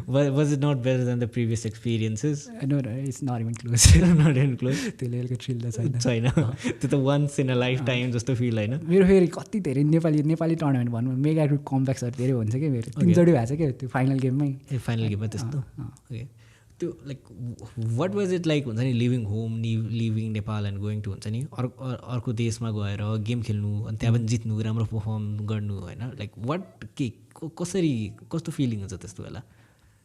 S1: Was it not better than the previous experiences?
S2: No it's not even close
S1: Not even close.
S2: त्यो लेभलको थ्रिल त छैन
S1: छैन त्यो त once in a lifetime जस्तो फिल होइन.
S2: मेरो फेरि कति धेरै नेपाली टुर्नामेन्ट भनौँ मेगा ग्रुप कम्ब्याक्सहरू धेरै हुन्छ कि मेरो 3 चोटि भएको छ क्या त्यो फाइनल गेममै.
S1: फाइनल गेममा त्यस्तो. ओके त्यो like what was it like हुन्छ नि living home living Nepal and going to हुन्छ नि अर्को देशमा गएर गेम खेल्नु अनि त्यहाँ पनि जित्नु राम्रो पर्फर्म गर्नु होइन लाइक वाट के कसरी कस्तो फिलिङ हुन्छ त्यस्तो बेला.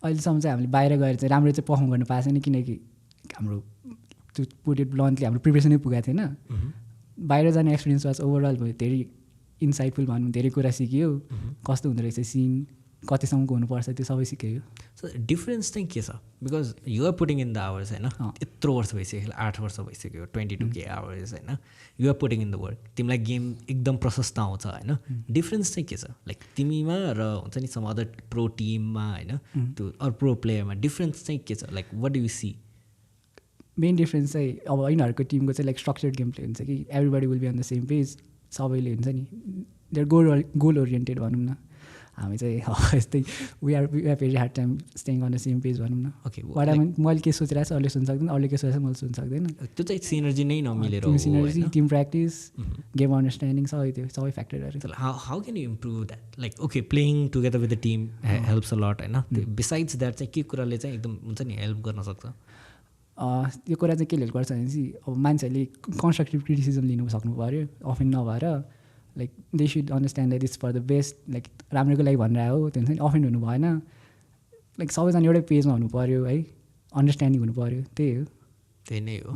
S2: अहिलेसम्म चाहिँ हामीले बाहिर गएर चाहिँ राम्रो चाहिँ पर्फर्म गर्नु पाएको छैन किनकि हाम्रो त्यो पुट इट ब्लन्टली हाम्रो प्रिपरेसनै पुगेको थिएन. बाहिर जाने एक्सपिरियन्स वाज ओभरअल भयो धेरै इन्साइटफुल भनौँ धेरै कुरा सिक्यो कस्तो हुँदो रहेछ सिन कतिसम्मको हुनुपर्छ त्यो सबै सिकेको.
S1: सो डिफ्रेन्स चाहिँ के छ because you're putting in the hours होइन यत्रो वर्ष भइसक्यो 8 वर्ष भइसक्यो 22K आवर्स होइन you're putting in the work तिमीलाई गेम एकदम प्रशस्त आउँछ होइन डिफ्रेन्स चाहिँ के छ लाइक तिमीमा र हुन्छ नि सम अदर प्रो टिममा होइन त्यो अरू प्रो प्लेयरमा डिफ्रेन्स चाहिँ के छ like what do you see.
S2: Main difference चाहिँ अब यिनीहरूको टिमको चाहिँ लाइक स्ट्रक्चर्ड गेम प्ले हुन्छ कि everybody will be on the same page सबैले हुन्छ नि देयर गोल ओरिएन्टेड भनौँ न. हामी चाहिँ यस्तै we are very hard time staying on the same page भनौँ न.
S1: ओके
S2: वाट मैले के सोचिरहेको छु अरूले सुन्न सक्दैन अरूले के सोचेको छ मैले सुन्न सक्दैन.
S1: त्यो चाहिँ सिनर्जी नै नमिलेर
S2: team synergy team practice game understanding सबै त्यो सबै फ्याक्टरहरू.
S1: How can you improve that like okay playing together with the team helps a lot होइन बिसाइड्स द्याट चाहिँ के कुराले चाहिँ एकदम हुन्छ नि हेल्प गर्न सक्छ.
S2: यो कुरा चाहिँ के हेल्प गर्छ भने चाहिँ अब मान्छेहरूले कन्स्ट्रक्टिभ क्रिटिसिजम लिनु सक्नु पऱ्यो अफेन्ड नभएर like they should understand that it's for the best like राम्रोको लागि भनेर हो त्यो हुन्छ नि अफेन्ड हुनु भएन लाइक सबैजना एउटै पेजमा हुनु पऱ्यो है अन्डरस्ट्यान्डिङ हुनु पऱ्यो त्यही हो.
S1: त्यही नै हो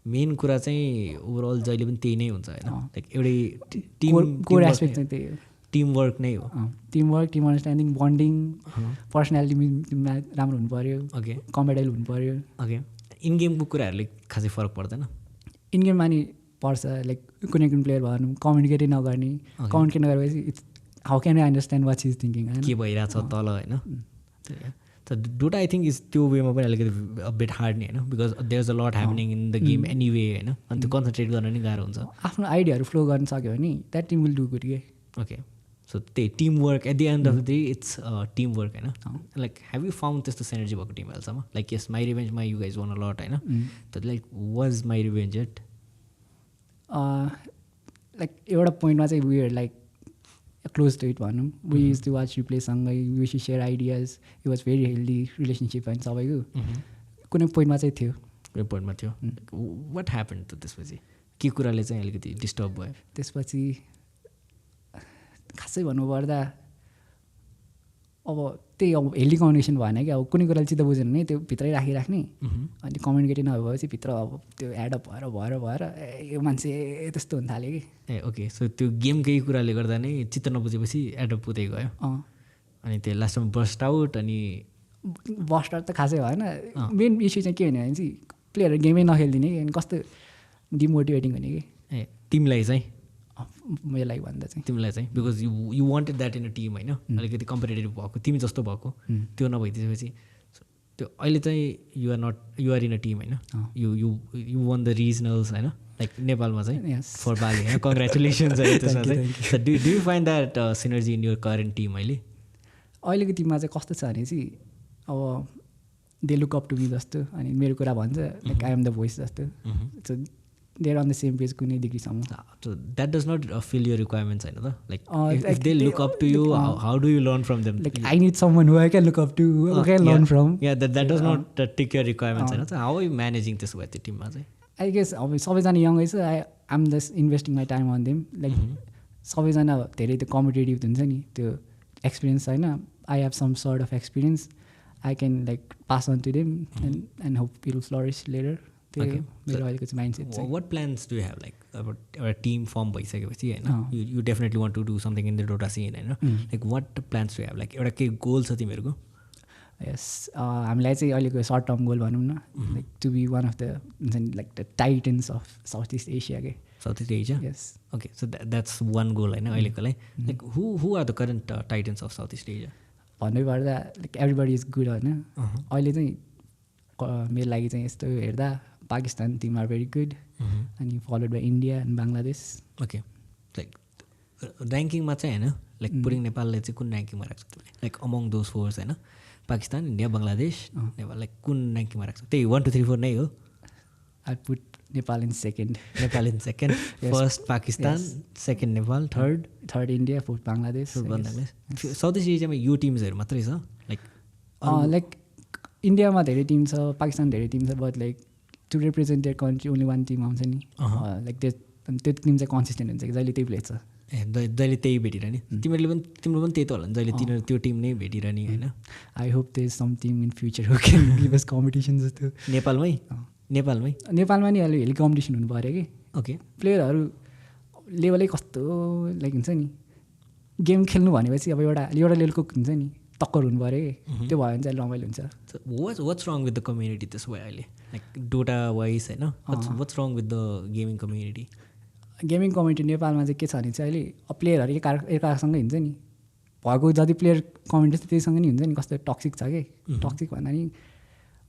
S1: मेन कुरा चाहिँ ओभरअल जहिले पनि त्यही नै हुन्छ होइन लाइक एउटै टिम
S2: कोर एस्पेक्ट चाहिँ त्यही हो
S1: टिमवर्क नै हो.
S2: टिमवर्क टिम अन्डरस्ट्यान्डिङ बन्डिङ पर्सनालिटीमा राम्रो हुनु पऱ्यो ओके कम्पेटेबल हुनु पऱ्यो.
S1: ओके इन गेमको कुराहरूले खासै फरक पर्दैन.
S2: इन गेममा नि पर्छ लाइक कुनै प्लेयर भनौँ कम्युनिकेटै नगर्ने कम्युनिकेट नगरेपछि it's how can I understand what is thinking
S1: के भइरहेछ तल होइन. डोटा आई थिङ्क इज त्यो वेमा पनि अलिकति बेट हार्ड नि होइन because there is a lot happening in the game anyway होइन अनि त्यो कन्सन्ट्रेट गर्न नि गाह्रो हुन्छ.
S2: आफ्नो आइडियाहरू फ्लो गर्न सक्यो भने that team will do good के.
S1: ओके सो त्यही teamwork at the end of the day it's teamwork होइन लाइक हेभ यु फाउन्ड त्यस्तो सिनर्जी भएको टिम अहिलेसम्म लाइक यस माई रिभेन्जमा you guys won a lot होइन त like was my revenge at
S2: like एउटा पोइन्टमा चाहिँ we are like close to it भनौँ वी युज टु वाच रिप्लेसँगै we should share ideas it was very healthy relationship होइन सबैको कुनै पोइन्टमा चाहिँ थियो
S1: कुनै पोइन्टमा थियो. वाट ह्यापन त त्यसपछि के कुराले चाहिँ अलिकति डिस्टर्ब भयो
S2: त्यसपछि खासै भन्नुपर्दा अब त्यही अब हेल्दी कम्युनिकेसन भएन कि अब कुनै कुराले चित्त बुझेन भने त्यो भित्रै राखिराख्ने अनि कम्युनिकेटै नभएपछि भित्र अब त्यो एडअप भएर यो मान्छे त्यस्तो हुन थाल्यो कि.
S1: ए ओके सो त्यो गेमकै कुराले गर्दा नै चित्त नबुझेपछि एडअप पुदै गयो अनि त्यो लास्टमा बस्ट आउट अनि
S2: बस्ट आउट त खासै भएन. मेन इस्यु चाहिँ के हुने भने चाहिँ प्लेयरहरू गेमै नखेलिदिने कि अनि कस्तो डिमोटिभेटिङ हुने कि.
S1: ए तिमीलाई चाहिँ
S2: मेरो लागि भन्दा चाहिँ
S1: तिमीलाई चाहिँ because you wanted that in a team होइन अलिकति कम्पिटेटिभ भएको तिमी जस्तो भएको त्यो नभइदिएपछि त्यो अहिले चाहिँ युआर इन अ टिम होइन यु वान द रिजनल्स होइन लाइक नेपालमा चाहिँ फर बाली होइन कङ्ग्रेचुलेसन्स है त्यसमा चाहिँ do you find that synergy in your current team
S2: अहिलेको टिममा चाहिँ कस्तो छ भने चाहिँ अब they look up to me जस्तो अनि मेरो कुरा भन्छ like I am the voice जस्तो so they're on the same page कुनै डिग्रीसम्म.
S1: So that does not fill your requirements होइन त like if they look up to you how do you learn from them
S2: like I need someone who I can look up to who I can learn from.
S1: Yeah that does not tick your requirements होइन त how are you managing this with the team मा चाहिँ.
S2: I guess अब सबैजना young छ I'm just investing my time on them like सबैजना धेरै त्यो कम्पिटेटिभ हुन्छ नि त्यो एक्सपिरियन्स होइन I have some sort of experience I can like pass on to them and hope it will flourish later. मेरो अहिलेको चाहिँ माइन्डसेट चाहिँ.
S1: What plans do have like अब एउटा टिम फर्म भइसकेपछि होइन you definitely want to do something in the Dota scene होइन like what plans do have like एउटा केही गोल छ तिमीहरूको.
S2: यस हामीलाई चाहिँ अहिलेको सर्ट टर्म गोल भनौँ न like to be one of the हुन्छ नि like the titans of South East Asia के.
S1: South East Asia
S2: yes
S1: okay so that's one goal होइन अहिलेकोलाई like who are the current titans of South East Asia.
S2: भन्नै पर्दा like everybody is good होइन अहिले चाहिँ मेरो लागि चाहिँ यस्तो हेर्दा Pakistan team are very good अनि followed by India and Bangladesh.
S1: Okay like ऱ्याङ्किङमा चाहिँ होइन लाइक पुटिङ नेपालले चाहिँ कुन ऱ्याङ्किङमा राख्छ तिमीले लाइक अमङ दोज फोर्स होइन पाकिस्तान इन्डिया बङ्गलादेश नेपाल लाइक कुन ऱ्याङ्किङमा राख्छ त्यही 1 2 3 4 नै हो
S2: I put Nepal in second
S1: first Pakistan second Nepal
S2: third India fourth Bangladesh
S1: south east एसियामा यो टिम्सहरू मात्रै छ
S2: लाइक इन्डियामा धेरै टिम छ पाकिस्तान धेरै टिम छ but like to represent their country only one team आउँछ नि लाइक त्यो टिम चाहिँ कन्सिस्टेन्ट हुन्छ कि जहिले त्यही प्लेस छ
S1: जहिले त्यही भेटिरहने तिम्रो पनि त्यही त होला नि जहिले तिनीहरू त्यो टिम नै भेटिरहने होइन
S2: I hope there some team in future who can give us competition जस्तो नेपालमा नि अलिअलि कम्पिटिसन हुनु पऱ्यो कि
S1: ओके
S2: प्लेयरहरू लेभलै कस्तो लाइक हुन्छ नि गेम खेल्नु भनेपछि अब एउटा लेभलको हुन्छ नि टक्कर हुनु पऱ्यो कि त्यो भयो भने चाहिँ रमाइलो हुन्छ
S1: what's wrong with the community त्यसो भयो अहिले लाइक डोटा वाइज होइन what's wrong with the gaming community
S2: नेपालमा चाहिँ के छ भने चाहिँ अहिले प्लेयरहरू एकअर्कासँगै हुन्छ नि भएको जति प्लेयर कम्युनिटी छ त्यहीसँग नि हुन्छ नि कस्तो टक्सिक छ कि टक्सिक भन्दा नि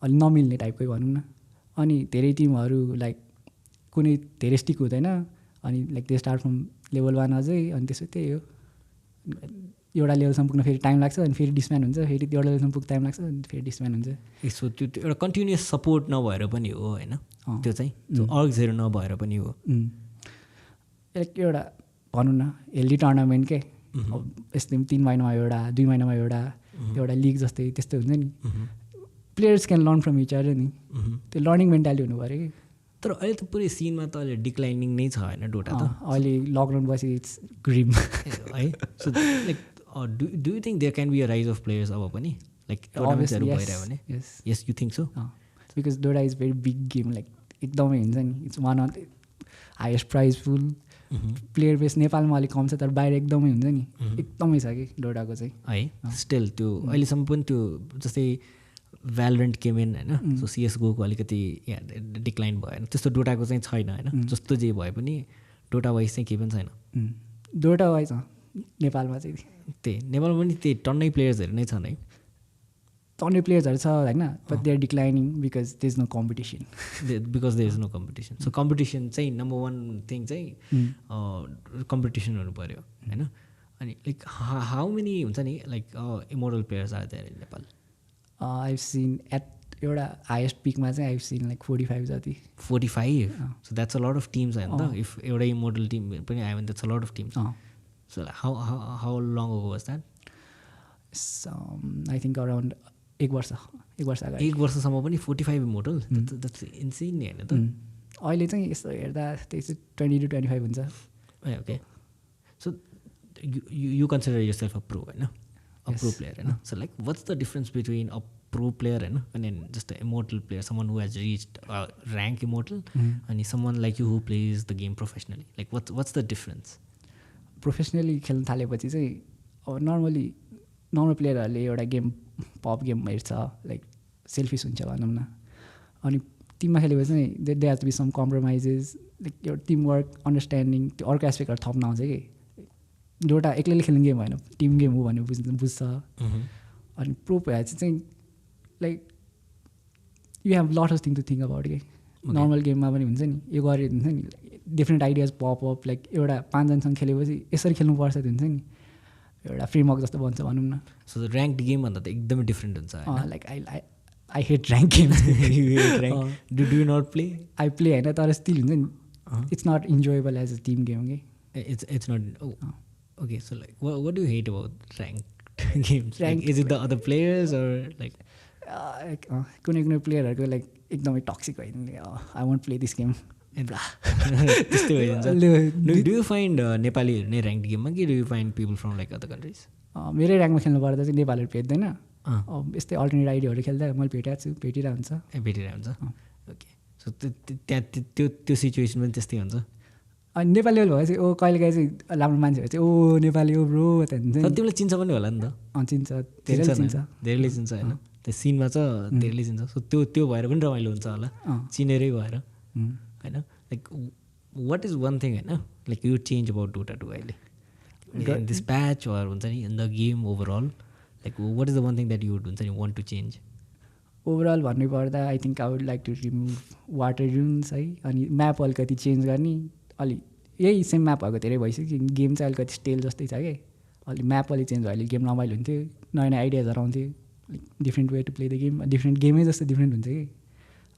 S2: अलिक नमिल्ने टाइपकै भनौँ न अनि धेरै टिमहरू लाइक कुनै धेरै स्टिक हुँदैन अनि like they start from level 1 अझै अनि त्यसो त्यही हो एउटा लेभलसम्म पुग्न फेरि टाइम लाग्छ अनि फेरि डिसम्यान हुन्छ फेरि एउटा लेभलसम्म पुग्न टाइम लाग्छ अनि फेरि डिसम्यान हुन्छ
S1: यसो त्यो एउटा कन्टिन्युस सपोर्ट नभएर पनि हो होइन त्यो चाहिँ अर्ग्सहरू नभएर पनि हो
S2: लाइक एउटा भनौँ न हेल्दी टुर्नामेन्ट के यस्तै 3 महिनामा एउटा 2 महिनामा एउटा लिग जस्तै त्यस्तो हुन्छ नि players can learn from each other नि त्यो लर्निङ मेन्टालिटी हुनु पऱ्यो कि
S1: तर अहिले त पुरै सिनमा त अहिले डिक्लाइनिङ नै छ होइन डोटा त
S2: अहिले लकडाउन पछि इट्स ग्रिम
S1: है so like do you think there can be a rise of players अब पनि लाइक टुर्नामेन्ट्सहरू भइरह्यो भने yes you think so
S2: because Dota is very big game like एकदमै हुन्छ नि it's one of highest prize full player base नेपालमा अलिक कम छ तर बाहिर एकदमै हुन्छ नि एकदमै छ कि डोटाको चाहिँ
S1: है स्टिल त्यो अहिलेसम्म पनि त्यो जस्तै भ्यालोरेन्ट केमेन होइन सो सिएसगोको अलिकति डिक्लाइन भयो होइन त्यस्तो डोटाको चाहिँ छैन होइन जस्तो जे भए पनि डोटा वाइज चाहिँ केही पनि छैन
S2: डोटा वाइज नेपालमा चाहिँ
S1: त्यही नेपालमा पनि त्यही टन्नै प्लेयर्सहरू नै छन् है
S2: टन्नै प्लेयर्सहरू छ होइन but they are declining because there is no competition
S1: because there is no competition so competition चाहिँ नम्बर 1 थिङ चाहिँ कम्पिटिसन हुनु पऱ्यो होइन अनि लाइक हाउ मेनी हुन्छ नि like immortal players are there in Nepal
S2: I've seen at एउटा highest पिकमा चाहिँ आइभ सिन लाइक 45 जति
S1: 45 so that's a lot of teams होइन त इफ एउटा इमोडल टिम पनि आयो भने that's a lot of teams so how long ago was that
S2: I think around 1 वर्ष अगाडि
S1: 1 वर्षसम्म पनि 45 इमोडल द्याट्स इन्सेन नि होइन त
S2: अहिले चाहिँ यस्तो हेर्दा त्यही चाहिँ 20 to 25 हुन्छ
S1: okay so you consider yourself a pro होइन a pro player होइन so like what's the difference between a pro player होइन and then just an immortal player someone who has reached rank immortal and someone like you who plays the game professionally like what's the difference
S2: professionally खेल्न थालेपछि चाहिँ अब normal प्लेयरहरूले एउटा game pub game हेर्छ like selfish हुन्छ भनौँ न अनि टिममा खेलेपछि चाहिँ they has to be some compromises like एउटा टिमवर्क अन्डरस्ट्यान्डिङ त्यो अर्को एस्पेक्टहरू थप्न आउँछ कि डोटा एक्लैले खेल्ने गेम होइन टिम गेम हो भने बुझ्छ अनि प्रो भएपछि चाहिँ like you have lot of thing to think about कि नर्मल गेममा पनि हुन्छ नि यो गरे हुन्छ नि डिफ्रेन्ट आइडियाज पप लाइक एउटा 5 जनासँग खेलेपछि यसरी खेल्नुपर्छ त्यो हुन्छ नि एउटा फ्रेमवर्क जस्तो बन्छ भनौँ न
S1: सो ऱ्याङ्क्ड गेम भन्दा त एकदमै डिफ्रेन्ट हुन्छ
S2: like I hate rank game
S1: do you not play
S2: I play होइन तर स्टिल हुन्छ नि it's not enjoyable as a team game कि
S1: it's not okay so like what do you hate about ranked games like, is it the other players or like
S2: कुनै प्लेयरहरूको like एकदमै toxic होइन I want play this game
S1: त्यस्तै भइदिन्छ do you find नेपालीहरू नै ऱ्याङ्क्ड गेममा कि do you find people from like other countries
S2: मेरै ऱ्याङ्कमा खेल्नु पर्दा चाहिँ नेपालीहरू भेट्दैन यस्तै अल्टरनेट आइडीहरू खेल्दा मैले भेटिरहेको हुन्छ
S1: ओके सो त्यहाँ त्यो सिचुएसन पनि त्यस्तै हुन्छ
S2: अनि नेपाली लेभल भएपछि कहिलेकाहीँ चाहिँ राम्रो मान्छेहरू चाहिँ नेपाली हो ब्रो
S1: तिमीलाई चिन्छ पनि होला नि त
S2: चिन्छ धेरैले
S1: चिन्छ होइन त्यो सिनमा छ धेरैले चिन्छ सो त्यो भएर पनि रमाइलो हुन्छ होला चिनेरै भएर होइन like what is one thing होइन like you change about Dota 2 अहिले दिस प्याच वर हुन्छ नि in the game overall like what is the one thing that you हुन्छ नि वान्ट टु चेन्ज
S2: ओभरअल भन्नुपर्दा I think I would like to remove water runes है अनि map अलिकति चेन्ज गर्ने अलि यही सेम म्याप भएको धेरै भइसक्यो गेम चाहिँ अलिकति स्टेल जस्तै छ कि अलि म्याप अलि चेन्ज भयो अहिले गेम रमाइलो हुन्थ्यो नयाँ नयाँ आइडियाजहरू आउँथ्यो like different way to play the game different गेमै जस्तो डिफ्रेन्ट हुन्छ कि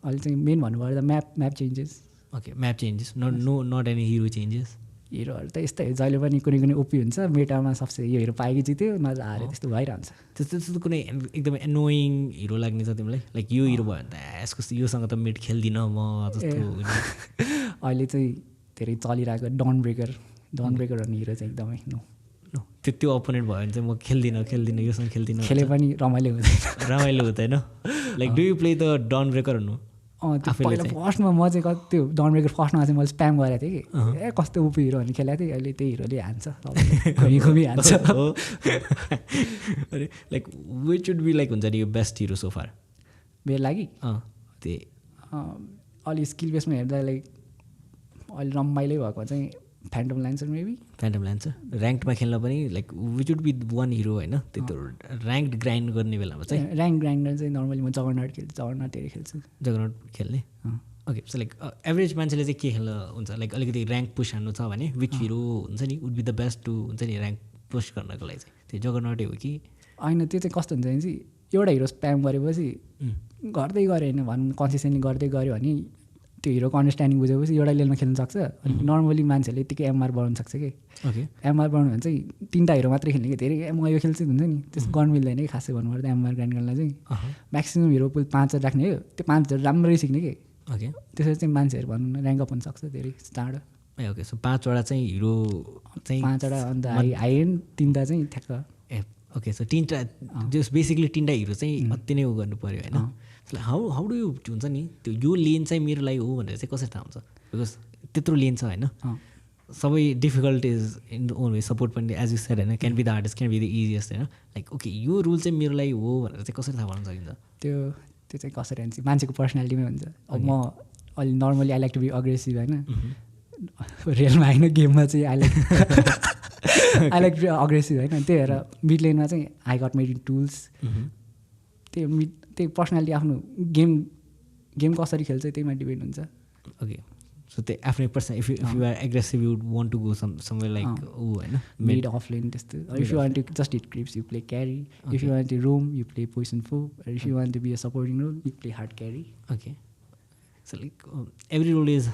S2: अहिले चाहिँ मेन भन्नुभयो त map changes
S1: okay map changes not any hero changes
S2: हिरोहरू त यस्तै जहिले पनि कुनै कुनै ओपी हुन्छ मेटामा सबसे यो हिरो पाएकी जित्यो नजा हारे त्यस्तो भइरहन्छ
S1: त्यस्तो कुनै एकदमै एनोइङ हिरो लाग्ने छ तिमीलाई लाइक यो हिरो भयो भने त यसको योसँग त मेट खेल्दिनँ म जस्तो
S2: अहिले चाहिँ धेरै चलिरहेको डन ब्रेकर भन्ने हिरो चाहिँ एकदमै
S1: त्यो अपोनेन्ट भयो भने चाहिँ म खेल्दिनँ योसँग खेल्दिनँ
S2: खेले पनि रमाइलो
S1: हुँदैन like do you play the done breaker हुनु
S2: त्यो पहिला फर्स्टमा म चाहिँ कति त्यो डन ब्रेकर फर्स्टमा चाहिँ मैले स्प्याम गरेको थिएँ कि कस्तो उप हिरो भने खेलेको थिएँ अहिले त्यही हिरोले हान्छ घुमी हान्छ
S1: अरे like which would be like हुन्छ नि यो बेस्ट हिरो सोफार
S2: मेरो लागि
S1: त्यही
S2: अलि स्किल बेसमा हेर्दा लाइक अलि रमाइलो भएको चाहिँ Phantom Lancer maybe
S1: Phantom Lancer ऱ्याङ्कमा खेल्न पनि like which would be one hero होइन त्यो ऱ्याङ्क ग्राइन्ड गर्ने बेलामा चाहिँ
S2: ऱ्याङ्क ग्राइन्डर चाहिँ नर्मली म जगरनट धेरै खेल्छु
S1: जगरनट खेल्ने ओके सो लाइक एभरेज मान्छेले चाहिँ के खेल्न हुन्छ लाइक अलिकति ऱ्याङ्क पुस हान्नु छ भने विच हिरो हुन्छ नि would be the best to हुन्छ नि ऱ्याङ्क पुस गर्नको लागि चाहिँ त्यो जगरनटै हो कि
S2: होइन त्यो चाहिँ कस्तो हुन्छ भने चाहिँ एउटा हिरो स्प्याम गरेपछि गर्दै गऱ्यो होइन भनौँ कन्सिस्टेन्टली गर्दै गऱ्यो भने त्यो हिरोको अन्डरस्ट्यान्डिङ बुझेपछि एउटा लेभलमा खेल्न सक्छ अनि नर्मली मान्छेले यत्तिकै एमआर बनाउनु सक्छ कि
S1: ओके
S2: एमआर बनाउनु भने चाहिँ 3टा हिरो मात्रै खेल्ने कि धेरै म यो खेल्छु हुन्छ नि त्यस्तो गर्नु मिल्दैन कि खासै भन्नुपर्दा एमआर ग्राइन्ड गर्नलाई चाहिँ म्याक्सिमम् हिरो पुल 5 राख्ने हो त्यो 5 राम्ररी सिक्ने कि
S1: ओके
S2: त्यसरी चाहिँ मान्छेहरू भनौँ न ऱ्याङ्क अप हुन सक्छ धेरै चाँडो
S1: ए ओके सो 5वटा चाहिँ हिरो चाहिँ
S2: 5वटा अन्त हाई एन्ड 3टा चाहिँ ठ्याक्क
S1: ए ओके सो 3टा जस बेसिकली 3टा हिरो चाहिँ अति नै उ गर्नु पऱ्यो होइन हाउ डु यु हुन्छ नि त्यो यो लेन चाहिँ मेरो लागि हो भनेर चाहिँ कसरी थाहा हुन्छ बिकज त्यत्रो लेन छ होइन सबै difficult is in the own way support पनि एज यु सेड होइन can be the hardest can be the easiest होइन लाइक ओके यो रुल चाहिँ मेरो लागि हो भनेर चाहिँ कसरी थाहा पाउन सकिन्छ
S2: त्यो चाहिँ कसरी हुन्छ मान्छेको पर्सनालिटीमै हुन्छ अब म अलि normally I like to be aggressive होइन रियलमा होइन गेममा चाहिँ I like to be aggressive होइन त्यही भएर मिड लेनमा चाहिँ I got made in tools त्यही पर्सनालिटी आफ्नो गेम कसरी खेल्छ त्यहीमा डिपेन्ड हुन्छ
S1: ओके सो त्यो आफ्नै person if you are aggressive you want to go somewhere like ऊ होइन
S2: मिड अफलाइन त्यस्तो if you want to just hit creeps you play carry if you want to roam you play position four if you want to be a supporting role you play hard carry
S1: okay so like every role is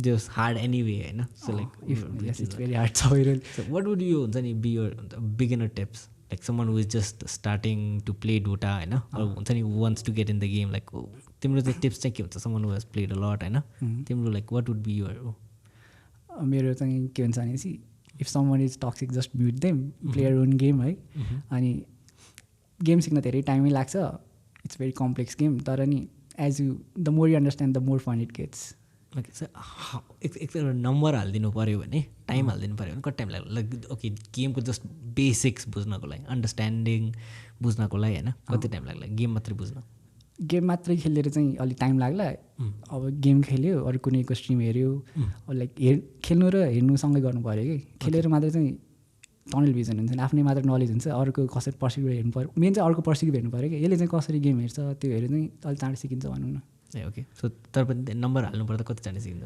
S1: just hard anyway होइन so like
S2: it's very hard सबै role
S1: so what would you हुन्छ नि be your beginner tips like someone who is just starting to play Dota होइन हुन्छ नि wants to get in the game like तिम्रो चाहिँ tips चाहिँ के हुन्छ someone who has played a lot होइन तिम्रो like what would be your
S2: मेरो चाहिँ के हुन्छ भनेपछि if someone is toxic just mute them player own game है अनि गेम सिक्न धेरै टाइमै लाग्छ इट्स भेरी कम्प्लेक्स गेम तर नि as you the more you understand the more fun it gets
S1: like एकवटा नम्बर हालिदिनु पऱ्यो भने टाइम हालिदिनु पऱ्यो भने कति टाइम लाग्यो लाइक ओके गेमको जस्ट बेसिक्स बुझ्नको लागि अन्डरस्ट्यान्डिङ बुझ्नको लागि होइन कति टाइम लाग्ला गेम मात्रै बुझ्न
S2: गेम मात्रै खेलेर चाहिँ अलिक टाइम लाग्ला अब गेम खेल्यो अरू कुनैको स्ट्रिम हेऱ्यो लाइक खेल्नु र हेर्नुसँगै गर्नु पऱ्यो कि खेलेर मात्रै चाहिँ टनल भिजन हुन्छ नि आफ्नै मात्र नलेज हुन्छ अरूको कसरी पर्सिक्युट हेर्नु पऱ्यो मेन चाहिँ अर्को पर्सिक्युट हेर्नु पऱ्यो कि यसले चाहिँ कसरी गेम हेर्छ त्यो हेरेर चाहिँ अलिक चाँडो सिकिन्छ भनौँ न
S1: ए ओके सो तर पनि नम्बर हाल्नु पर्दा कति चाँडो सिकिन्छ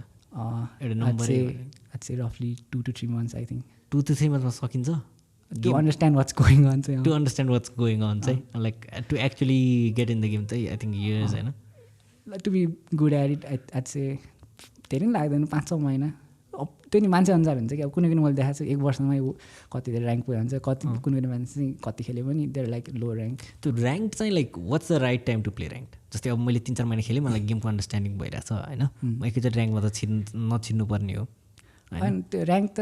S1: एउटा नम्बर
S2: चाहिँ रफली 2 to 3 months I think
S1: 2 to 3 monthsमा सकिन्छ
S2: to understand what's going on चाहिँ
S1: to understand what's going on चाहिँ like to actually get in the game चाहिँ आई थिङ्क इयर्स होइन
S2: like to be good at it I चाहिँ धेरै पनि लाग्दैन 5-6 महिना अब त्यो नि मान्छे अनुसार हुन्छ कि अब कुनै कुनै मैले देखाएको छु 1 वर्षमै कति धेरै ऱ्याङ्क पुग्यो हुन्छ कति कुनै कुनै मान्छे चाहिँ कति खेल्यो पनि देयर लाइक लो ऱ्याङ्क
S1: त्यो ऱ्याङ्क चाहिँ like what's the right time to play rank जस्तै अब मैले 3-4 महिना खेलेँ मलाई गेमको अन्डरस्ट्यान्डिङ भइरहेको छ होइन म एकैचोटि ऱ्याङ्कमा त नछिन्नु पर्ने हो
S2: होइन त्यो ऱ्याङ्क त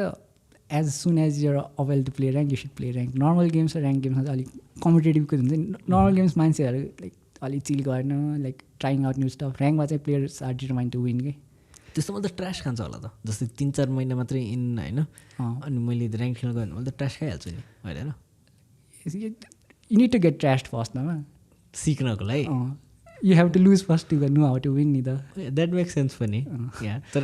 S2: as soon as you're able to play rank you should play rank normal games र ऱ्याङ्क गेम्समा चाहिँ अलिक कम्पिटेटिभको हुन्छ नि नर्मल गेम्स मान्छेहरू लाइक अलिक चिल गर्न like trying out new stuff ऱ्याङ्कमा चाहिँ players are determined to win के
S1: त्यस्तोमा त ट्र्यास खान्छ होला त जस्तै 3-4 महिना मात्रै इन होइन अनि मैले ऱ्याङ्क खेल्न गएँ भने मैले त ट्र्यास खाइहाल्छु नि होइन
S2: you need to get trashed फर्स्टमा
S1: सिक्नको लागि
S2: you have to lose first to know how to win नि त
S1: द्याट मेक्स सेन्स पनि तर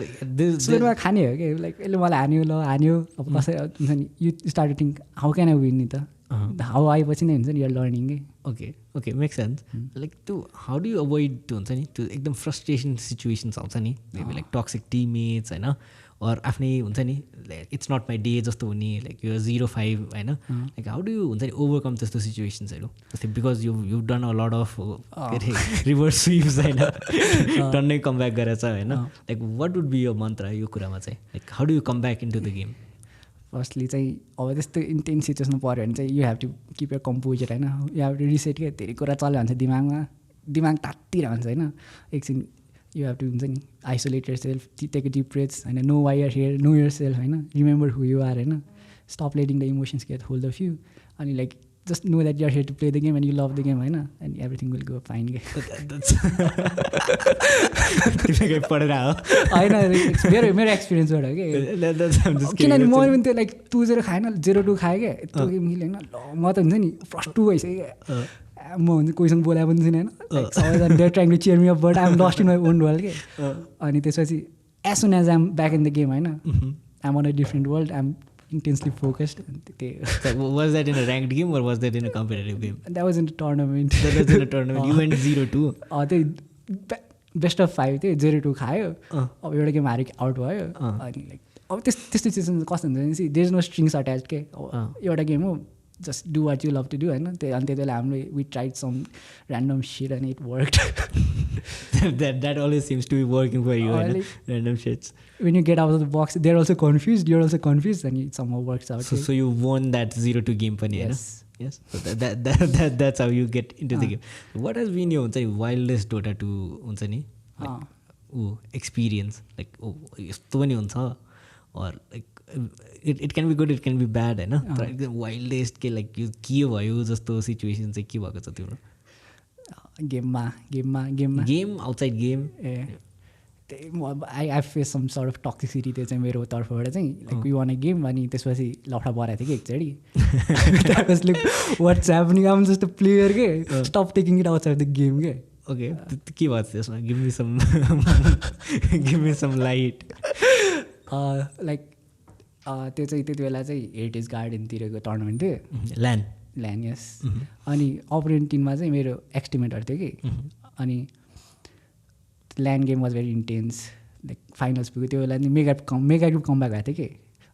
S2: सुरुमा खाने हो कि लाइक यसले मलाई हान्यो अब कसै हुन्छ नि you start think how can I win नि त हाउ आएपछि नै हुन्छ नि you're learning
S1: okay okay make sense like त्यो हाउ डु यु अभोइड त्यो हुन्छ नि त्यो एकदम फ्रस्ट्रेसन सिचुएसन्स आउँछ नि लाइक टक्सिक टिममेट्स होइन अर आफ्नै हुन्छ नि इट्स नट माई डे जस्तो हुने लाइक यो 0-5 होइन लाइक हाउ डु यु हुन्छ नि ओभरकम त्यस्तो सिचुएसन्सहरू जस्तै because you done a lot of के अरे रिभर्स स्विप्स होइन टन्नै कम ब्याक गरेर छ होइन लाइक वाट वुड बी यो मन्त्र यो कुरामा चाहिँ like how do you come back into the game
S2: firstly चाहिँ अब त्यस्तो इन्टेन्स सिचुएसनमा पऱ्यो भने चाहिँ you have to keep your composure होइन यु हेभ टु रिसेट क्या धेरै कुरा चल्यो भन्छ दिमाग तात्तिरहन्छ होइन एकछिन यु हेभ टु हुन्छ नि isolate yourself take a deep breaths होइन know why you're here know yourself होइन रिमेम्बर हु यु आर होइन stop letting the emotions get hold of you अनि like just know that you are here to play the game and you love the game होइन and everything will go fine
S1: पढेर हो
S2: होइन मेरो एक्सपिरियन्सबाट हो कि किनभने मैले पनि त्यो लाइक 2-0 खाएन 0-2 खाएँ क्या यत्रो गेम खेलेँ होइन ल म त हुन्छ नि फर्स्ट 2 भइसक्यो क्या म हुन्छ कोहीसँग बोलाए पनि छैन होइन सबैजना there trying to cheer me up but I am lost in my own world के अनि त्यसपछि as soon as I am back in the game होइन I am on a different world I am intensely focused.
S1: Was that in a ranked game or was that in a competitive game?
S2: That was in a tournament.
S1: That was in a tournament. You went 0-2.
S2: त्यो best of 5 थियो 0-2 खायो अब एउटा game हारेको out भयो अनि like अब त्यस्तो situation कस्तो हुन्छ भने there is no strings attach के अब एउटा गेम हो just do what you love to do होइन अनि त्यति बेला हामीले we tried some random shit and it worked
S1: that always seems to be working for you random shits
S2: when you get out of the box they're also confused you're also confused and it somehow works out
S1: so you won that 0-2 game pani yes so that's how you get into the game what has been your wildest Dota 2 huncha ni experience like yasto pani huncha or like it can be good it can be bad हैन तर एकदम wildest के like यो के भयो जस्तो situation चाहिँ के भएको छ तिम्रो game outside game
S2: I face some sort of toxicity त्यो चाहिँ मेरो तर्फबाट चाहिँ like we won a game अनि त्यसपछि लफडा परेको थियो कि एकचोटि लाइक वाट्स ह्यापनिङ आम जस्तो प्लेयर के stop taking it outside the game के
S1: ओके के भएको थियो त्यसमा give me some light
S2: like त्यो चाहिँ त्यति बेला चाहिँ हेरिटेज गार्डनतिरको टुर्नामेन्ट थियो ल्यान यस अनि अपोनेन्ट टिममा चाहिँ मेरो एक्सटिमेटहरू थियो कि अनि LAN game was very intense like finals पुग्यो त्यो बेला नि मेगा ग्रुप कमब्याक भएको थियो कि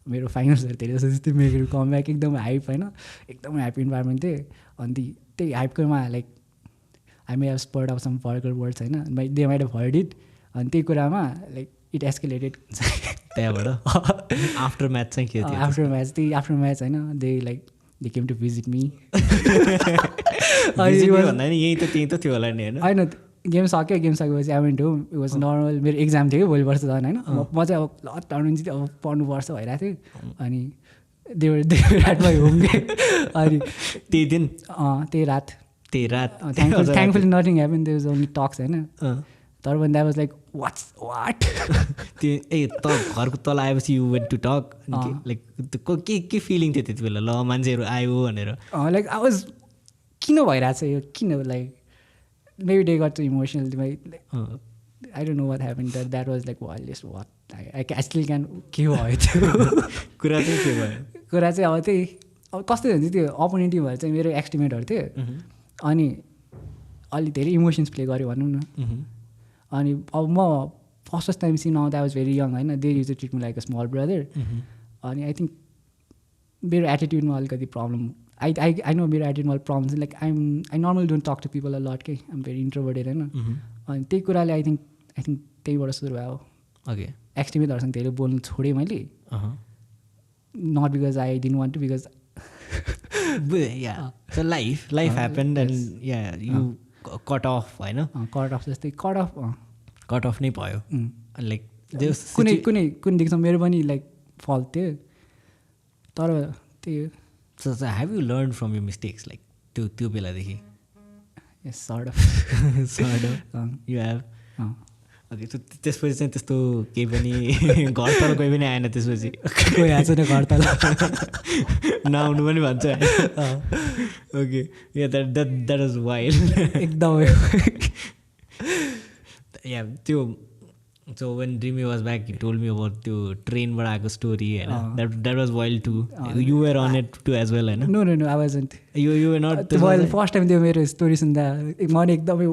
S2: मेरो फाइनल्सहरू धेरै जस्तो जस्तै मेगा ग्रुप कमब्याक एकदम हाइप होइन एकदम ह्याप्पी इन्भाइरोमेन्ट थियो अनि त्यही हाइपकोमा like I may have spurred off some fucker words होइन they might have heard it अनि त्यही कुरामा लाइक इट एस्केलेटेड
S1: त्यहाँबाट आफ्टर म्याच चाहिँ के थियो
S2: आफ्टर म्याच होइन they like they came to visit me
S1: यही त थियो होला नि
S2: होइन गेम सकेपछि I went home it was normal मेरो एक्जाम थियो कि भोलिपर्छ झन् होइन म चाहिँ अब ल टर्नुहुन्छ अब पढ्नुपर्छ भइरहेको थियो अनि दे रात माई होम के अनि
S1: त्यही दिन
S2: त्यही रात
S1: thankfully
S2: nothing happen there was only talks होइन तर पनि द्याट वाज लाइक वाट
S1: त्यो त घरको तल आएपछि you went to talk like के फिलिङ थियो त्यति बेला ल मान्छेहरू आयो भनेर
S2: लाइक आई वाज किन भइरहेको छ यो किन like maybe they got too emotional like I don't know what happen that was like wildest what I still can के भयो त्यो
S1: कुरा चाहिँ के भयो
S2: कुरा चाहिँ अब त्यही अब कस्तो हुन्छ त्यो अपोनेन्ट टिमहरू चाहिँ मेरो एक्सटिमेटहरू थियो अनि अलिक धेरै इमोसन्स प्ले गऱ्यो भनौँ न अनि अब म फर्स्ट टाइम सिन आउँदा आई वाज भेरी यङ होइन they used to treat me like a small brother अनि आई थिङ्क मेरो एटिट्युडमा अलिकति प्रब्लम आई नो मेरो एटिट्युडमा प्रब्लम चाहिँ like I normally don't talk to people a lot के आइम भेरी इन्ट्रोभर्टेड होइन अनि त्यही कुराले आई थिङ्क त्यहीबाट सुरु भयो
S1: ओके
S2: एक्सटिमेटहरूसँग धेरै बोल्नु छोडेँ मैले not because I didn't want to because
S1: life happen and yeah you cut off होइन
S2: कट अफ जस्तै
S1: कट अफ नै भयो लाइक
S2: कुनै दिनसम्म मेरो पनि लाइक फल्ट थियो तर त्यही
S1: हो have you learn from you mistakes like त्यो बेलादेखि
S2: sort of
S1: you have okay त्यसपछि चाहिँ त्यस्तो केही पनि घर तल कोही पनि आएन त्यसपछि
S2: कोही आएको छैन घर तल
S1: नआउनु पनि भन्छ okay yeah that was wild
S2: एकदमै
S1: या त्यो So when Dreamy was back, he told me about the trainबाट आएको story होइन. That was wild too. You were on it too as well होइन.
S2: No, I wasn't.
S1: You were not.
S2: मैले first time त्यो मेरो story सुन्दा मैले एकदमै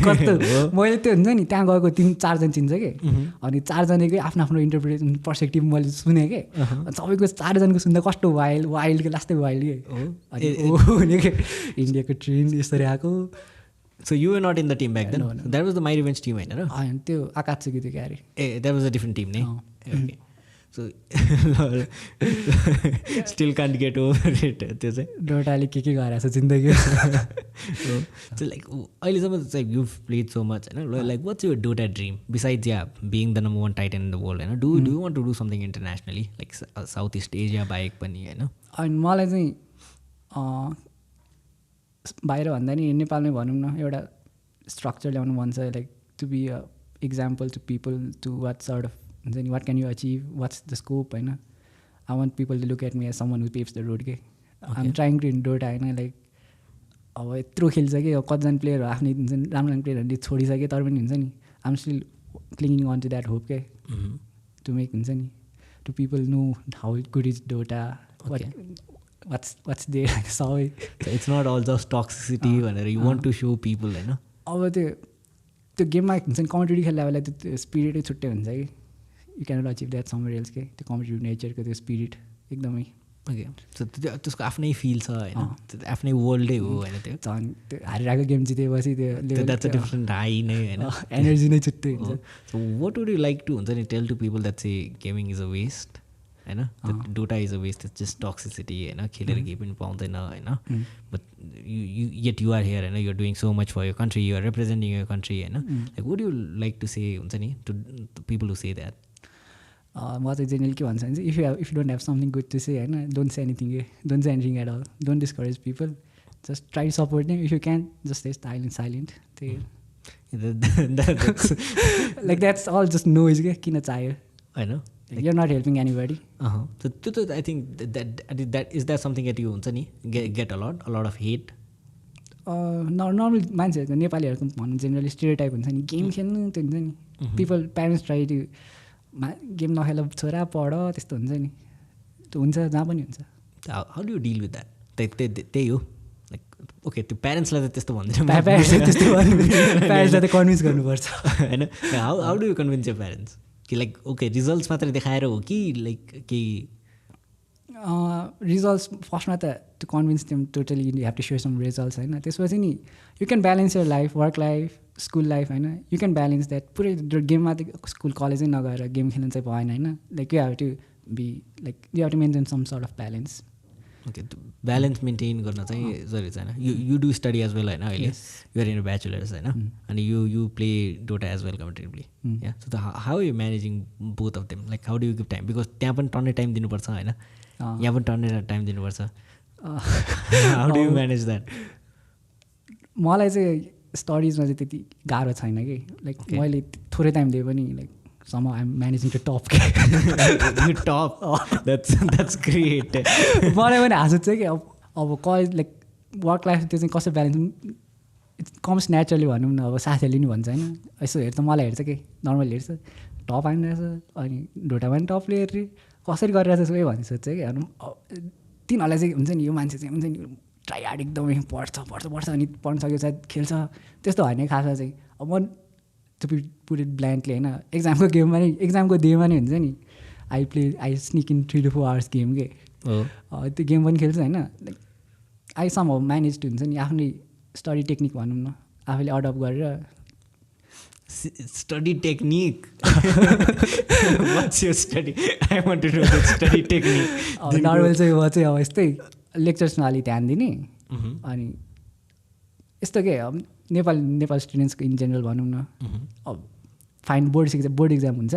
S2: कस्तो मैले त्यो हुन्छ नि त्यहाँ गएको 3-4 चिन्छ कि अनि 4जनाकै आफ्नो आफ्नो इन्टरप्रिटेसन पर्सपेक्टिभ मैले सुनेँ कि सबैको 4जनाको सुन्दा कस्तो वाइल्ड के लास्टै वाइल्ड के अनि हुने कि इन्डियाको ट्रेन यसरी आएको.
S1: So you were not in the team back then? No. That was the My Revenge team होइन र?
S2: त्यो आकाशको थियो क्यारे.
S1: That was a different team नै? Okay. So still can't get over it त्यो चाहिँ
S2: डोटाले के गरेछ जिन्दगी.
S1: So like अहिलेसम्म चाहिँ you've played so much होइन. Like what's your Dota dream besides being the #1 titan in the world होइन? Do you want to do something internationally like Southeast Asia बाहेक पनि होइन?
S2: अनि मलाई चाहिँ बाहिर भन्दा नि नेपालमै भनौँ न एउटा स्ट्रक्चर ल्याउनु मन छ like to be a example to people to what sort of हुन्छ नि what can you achieve what's the scope होइन. I want people to look at me as someone who paves the road के. I am trying to in Dota होइन like अब यत्रो खेल्छ कि अब कतिजना प्लेयरहरू आफ्नै हुन्छ नि राम्रो प्लेयरहरूले छोडिसके तर पनि हुन्छ नि I am still clinging on to that hope के टु मेक हुन्छ नि to people know how good is Dota what's there सबै.
S1: It's not all just toxicity भनेर you want to show people होइन.
S2: अब त्यो गेममा हुन्छ नि कम्पिटेटिभ खेल्दा बेला त्यो स्पिरिटै छुट्टै हुन्छ कि you cannot achieve that somewhere else के त्यो कम्पिटेटिभ नेचरको त्यो स्पिरिट एकदमै.
S1: ओके सो त्यसको आफ्नै फिल छ होइन आफ्नै वर्ल्डै हो होइन. त्यो
S2: झन् त्यो हारिरहेको गेम जितेपछि त्यो
S1: द्याट्स अ डिफ्रेन्ट हाई नै होइन
S2: एनर्जी नै छुट्टै हुन्छ.
S1: So what would you like to हुन्छ नि tell to people that say gaming is a waste होइन. Dota is a waste it's just toxicity होइन. खेलेर केही पनि पाउँदैन होइन. बट येट युआर हियर होइन you're doing so much for your country you're representing your country होइन. Like would you like to say हुन्छ नि to people who say that.
S2: म चाहिँ जेनरली के भन्छ भने चाहिँ if you don't have something good to say होइन don't say anything don't say anything at all don't discourage people just try to support them if you can just stay silent. त्यही like that's all just noise के किन चाहियो होइन. You're not helping anybody.
S1: So I think that is that something that you हुन्छ नि get a lot of hate.
S2: Normal मान्छेहरूको नेपालीहरूको भनौँ जेनरली स्टेरियोटाइप हुन्छ नि गेम खेल्नु त्यो हुन्छ नि people parents try to game नखेल छोरा पढ त्यस्तो हुन्छ नि त्यो हुन्छ जहाँ पनि हुन्छ.
S1: How do you deal with that. त्यही हो लाइक ओके त्यो प्यारेन्ट्सलाई त त्यस्तो भन्दैन
S2: प्यारेन्ट्सलाई त कन्भिन्स गर्नुपर्छ
S1: होइन. How do you convince your parents कि लाइक ओके रिजल्ट्स मात्रै देखाएर हो कि लाइक केही
S2: रिजल्ट्स फर्स्टमा त to convince them totally you have to show some results होइन. त्यसपछि नि you can balance your life work life school life होइन. यु क्यान ब्यालेन्स द्याट पुरै गेममा त स्कुल कलेजै नगएर गेम खेल्नु चाहिँ भएन होइन. Like you have to be like you have to maintain some sort of balance.
S1: Okay balance maintain गर्न चाहिँ जरुरी छैन. You do study as well होइन अहिले युआर इन ब्याचुलर्स होइन अनि you play Dota as well competitively. So how you managing both of them like how do you give time because त्यहाँ पनि टन्नै टाइम दिनुपर्छ होइन यहाँ पनि टन्नै टाइम दिनुपर्छ. How do you manage that.
S2: मलाई चाहिँ स्टडिजमा चाहिँ त्यति गाह्रो छैन कि लाइक मैले थोरै टाइम दिएँ पनि like somehow I'm managing to top.
S1: You top. That's great.
S2: मलाई पनि हाँसो चाहिँ कि अब कलेज लाइक वर्क लाइफ त्यो चाहिँ कसरी ब्यालेन्स इट्स कम्स नेचुरली भनौँ न. अब साथीहरूले नि भन्छ होइन यसो हेर्छ मलाई हेर्छ कि नर्मली हेर्छ टप आइरहेछ अनि डोटामा पनि टप प्लेयर रे कसरी गरिरहेछ उयो भन्ने सोध्छ कि तिनीहरूलाई चाहिँ हुन्छ नि यो मान्छे चाहिँ हुन्छ नि ट्राई हार्ड एकदमै पढ्छ अनि पढ्न सक्यो सायद खेल्छ त्यस्तो होइन खासमा चाहिँ. अब म टु पुट इट ब्ल्यान्कली होइन एक्जामको डेमा नि हुन्छ नि I sneak in 3 to 4 hours game के त्यो गेम पनि खेल्छ होइन. Like I somehow manage to हुन्छ नि आफ्नै स्टडी टेक्निक भनौँ न आफूले अडप्ट गरेर.
S1: स्टडी टेक्निक
S2: नर्मल चाहिँ म चाहिँ अब यस्तै लेक्चर्समा अलिक ध्यान दिने अनि यस्तो के नेपाल स्टुडेन्ट्सको इन जेनरल भनौँ न अब फाइन बोर्ड इक्जाम हुन्छ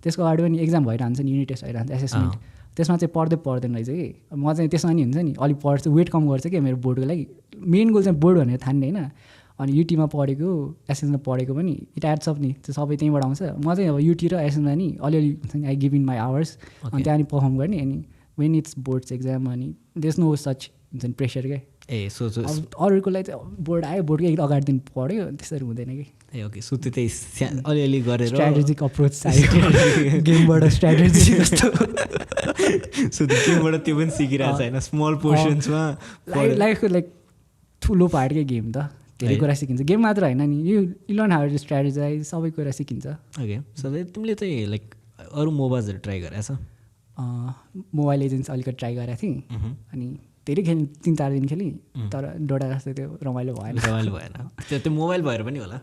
S2: त्यसको अगाडि पनि एक्जाम भइरहन्छ नि युनिट टेस्ट भइरहन्छ एसेसमेन्ट त्यसमा चाहिँ पर्दैन रहेछ कि. म चाहिँ त्यसमा नि हुन्छ नि अलिक पढ्छु वेट कम गर्छ कि मेरो बोर्डको लागि मेन गोल चाहिँ बोर्ड भनेर ठान्ने होइन. अनि युटीमा पढेको एसएसमा पढेको पनि इट एड्स अप नि त्यो सबै त्यहीँबाट आउँछ. म चाहिँ अब युटी र एसएसमा नि अलिअलि हुन्छ नि I give in my hours अनि त्यहाँ पनि पर्फर्म गर्ने अनि वेन इट्स बोर्ड्स एक्जाम अनि देयर इज नो सच हुन्छ नि प्रेसर क्या
S1: ए सो
S2: अरूकोलाई चाहिँ बोर्ड आयो बोर्डकै एक अगाडि दिन पढ्यो त्यसरी हुँदैन कि
S1: ए ओके सो त्यो चाहिँ अलिअलि गरेर
S2: स्ट्राटेजिक अप्रोच चाहियो गेमबाट स्ट्राटेजी जस्तो
S1: सो त्यो गेमबाट त्यो पनि सिकिरहेको छ होइन स्मल पोर्सन्समा
S2: लाइफको लाइक ठुलो पार्टकै गेम त धेरै कुरा सिकिन्छ गेम मात्र होइन नि you learn how to strategize सबै कुरा सिकिन्छ
S1: ओके सो तिमीले चाहिँ लाइक अरू मोबाइल्सहरू ट्राई गरेछ
S2: मोबाइल एजेन्ट्स अलिकति ट्राई गरेको थिएँ अनि धेरै खेल्ने 3-4 दिन खेलेँ तर डोटा जस्तो त्यो रमाइलो भएन
S1: त्यो मोबाइल भएर पनि होला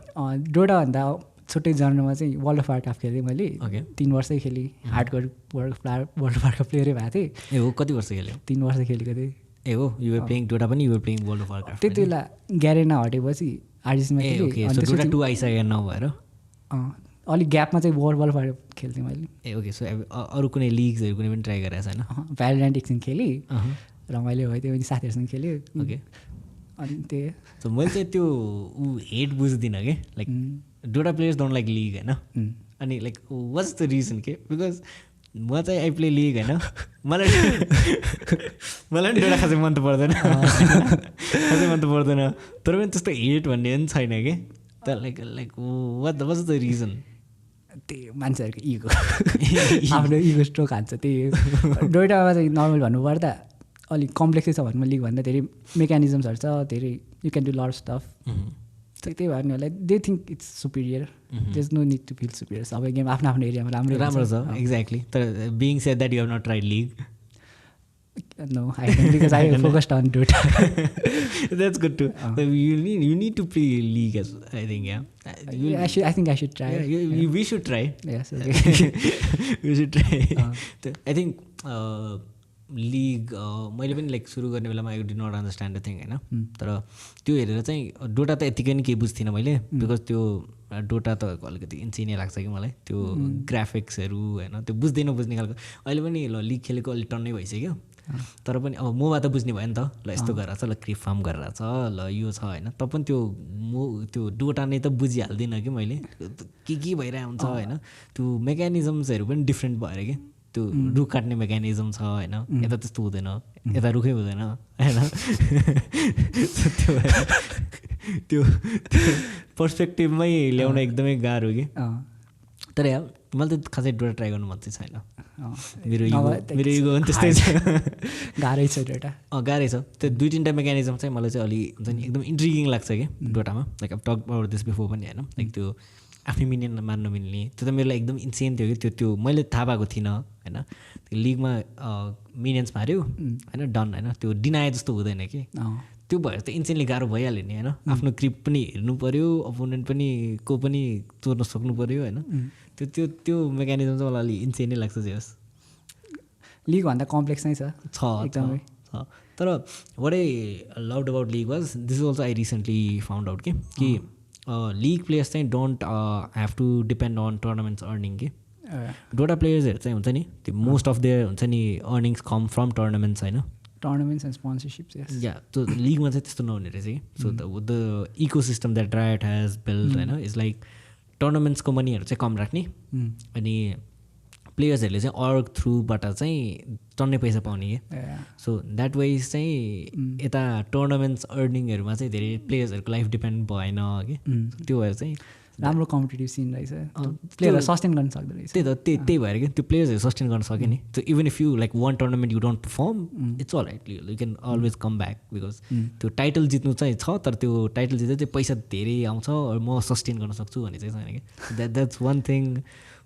S2: डोटाभन्दा छुट्टै जर्नरमा चाहिँ वर्ल्ड अफ वारक्राफ्ट खेलेँ मैले
S1: ओके
S2: 3 वर्षै खेलेँ हार्डकोर वर्ल्ड अफ वारक्राफ्ट प्लेयरै भएको थिएँ
S1: ए हो कति वर्ष खेल्यो
S2: 3 वर्ष खेलेको थिएँ
S1: ए हो युआर प्लेइङ डोटा पनि you're playing world of Warcraft
S2: त्यति बेला ग्यारेना हटेपछि आरजिसीमा
S1: खेलेँ सो डोटा 2 आइसकेको नभएर
S2: अलिक ग्यापमा चाहिँ वर्ल्ड अफ वारक्राफ्ट खेल्थेँ मैले
S1: ए ओके सो अरू कुनै लिग्सहरू कुनै पनि ट्राई गरेको छैन
S2: भ्यालोरेन्ट एकछिन खेलेँ रमाइलो भयो त्यो पनि साथीहरूसँग खेल्यो
S1: ओके
S2: अनि त्यही
S1: सो मैले चाहिँ त्यो हेट बुझ्दिनँ कि like Dota players don't like League होइन अनि लाइक वाट्स द रिजन के बिकज म चाहिँ आई प्ले लिग होइन मलाई पनि डोटा खासै मन त पर्दैन खासै मन त पर्दैन तर पनि त्यस्तो हेट भन्ने पनि छैन कि त like like what's the reason
S2: त्यही मान्छेहरूको इगो आफ्नो इगो स्ट्रोक हान्छ त्यही डोटामा चाहिँ नर्मल भन्नुपर्दा अलिक कम्प्लेक्सै छ भन्नु लिग भन्दा धेरै मेकानिजम्सहरू छ धेरै you can do lot stuff त्यही भएर नि होला they think it's superior there no need to feel superior सबै गेम आफ्नो आफ्नो एरियामा राम्रो
S1: छ एक्ज्याक्टली तर being said that you have not tried League
S2: No, because I focused on Dota.
S1: That's good too. You need to play league as I think
S2: I think I should try.
S1: We should try.
S2: Yes. Okay.
S1: We should try. I think League मैले पनि like सुरु गर्ने बेलामा I did not understand the thing होइन तर त्यो हेरेर चाहिँ डोटा त यत्तिकै नि केही बुझ्थिनँ मैले बिकज त्यो डोटा त अलिकति इन्सिनै लाग्छ कि मलाई त्यो ग्राफिक्सहरू होइन त्यो बुझ्ने खालको अहिले पनि ल लिग खेलेको अलिक टन्नै भइसक्यो तर पनि अब मोबा त बुझ्ने भयो नि त ल यस्तो गरेर छ ल क्रिप फार्म गरेर छ ल यो छ होइन त पनि त्यो डोटा नै त बुझिहाल्दिनँ कि मैले के भइरहेको हुन्छ होइन त्यो मेकानिजम्सहरू पनि डिफ्रेन्ट भएर कि त्यो रुख काट्ने मेकानिजम छ होइन यता त्यस्तो हुँदैन यता रुखै हुँदैन होइन त्यो त्यो पर्सपेक्टिभमै ल्याउन एकदमै गाह्रो कि तर मैले त खासै डोटा ट्राई गर्नु मन चाहिँ छैन मेरो इगो पनि त्यस्तै छ
S2: गाह्रै छ डोटा
S1: गाह्रै छ त्यो 2-3टा मेकानिजम चाहिँ मलाई चाहिँ अलि हुन्छ नि एकदम इन्ट्रिगिङ लाग्छ कि डोटामा लाइक अब टक अबाउट दिस बिफोर पनि होइन लाइक त्यो आफ्नै मिनियन मान्न मिल्ने त्यो त मेरो लागि एकदम इन्सेन थियो कि त्यो मैले थाहा पाएको थिइनँ होइन लिगमा मिनियन्स माऱ्यो होइन डन होइन त्यो डिनाए जस्तो हुँदैन कि त्यो भएर त इन्सेनली गाह्रो भइहाल्यो नि होइन आफ्नो क्रिप पनि हेर्नु पऱ्यो अपोनेन्ट पनि को पनि चोर्न सक्नु पऱ्यो होइन त्यो मेकानिजम चाहिँ मलाई अलिक इन्सेनै लाग्छ जे होस्
S2: लिगभन्दा कम्प्लेक्स नै छ
S1: एकदमै छ तर what I loved about League was this is also I recently found out कि लिग प्लेयर्स चाहिँ don't have to depend on tournaments earning कि डोटा प्लेयर्सहरू चाहिँ हुन्छ नि त्यो मोस्ट अफ देयर हुन्छ नि अर्निङ्स कम फ्रम टुर्नामेन्ट्स होइन
S2: टुर्नामेन्ट्स एन्ड स्पोन्सरसिप्स
S1: या त्यो लिगमा चाहिँ त्यस्तो नहुने रहेछ कि so the ecosystem that Riot has build होइन इज लाइक टुर्नामेन्ट्सको मनीहरू चाहिँ कम राख्ने अनि प्लेयर्सहरूले चाहिँ अर्ग थ्रुबाट चाहिँ टन्नै पैसा पाउने कि सो द्याट वाइज चाहिँ यता टुर्नामेन्ट्स अर्निङहरूमा चाहिँ धेरै प्लेयर्सहरूको लाइफ डिपेन्ड भएन कि त्यो भएर चाहिँ
S2: राम्रो कम्पिटेटिभ सिन रहेछ प्लेयरहरू सस्टेन गर्न सक्दो रहेछ
S1: त्यही भएर कि त्यो प्लेयर्सहरू सस्टेन गर्न सक्यो नि त्यो even if you like won tournament you don't perform it's all right you can always come back because त्यो टाइटल जित्नु चाहिँ छ तर त्यो टाइटल जित्दा चाहिँ पैसा धेरै आउँछ म सस्टेन गर्न सक्छु भन्ने चाहिँ छैन कि द्याट्स वान थिङ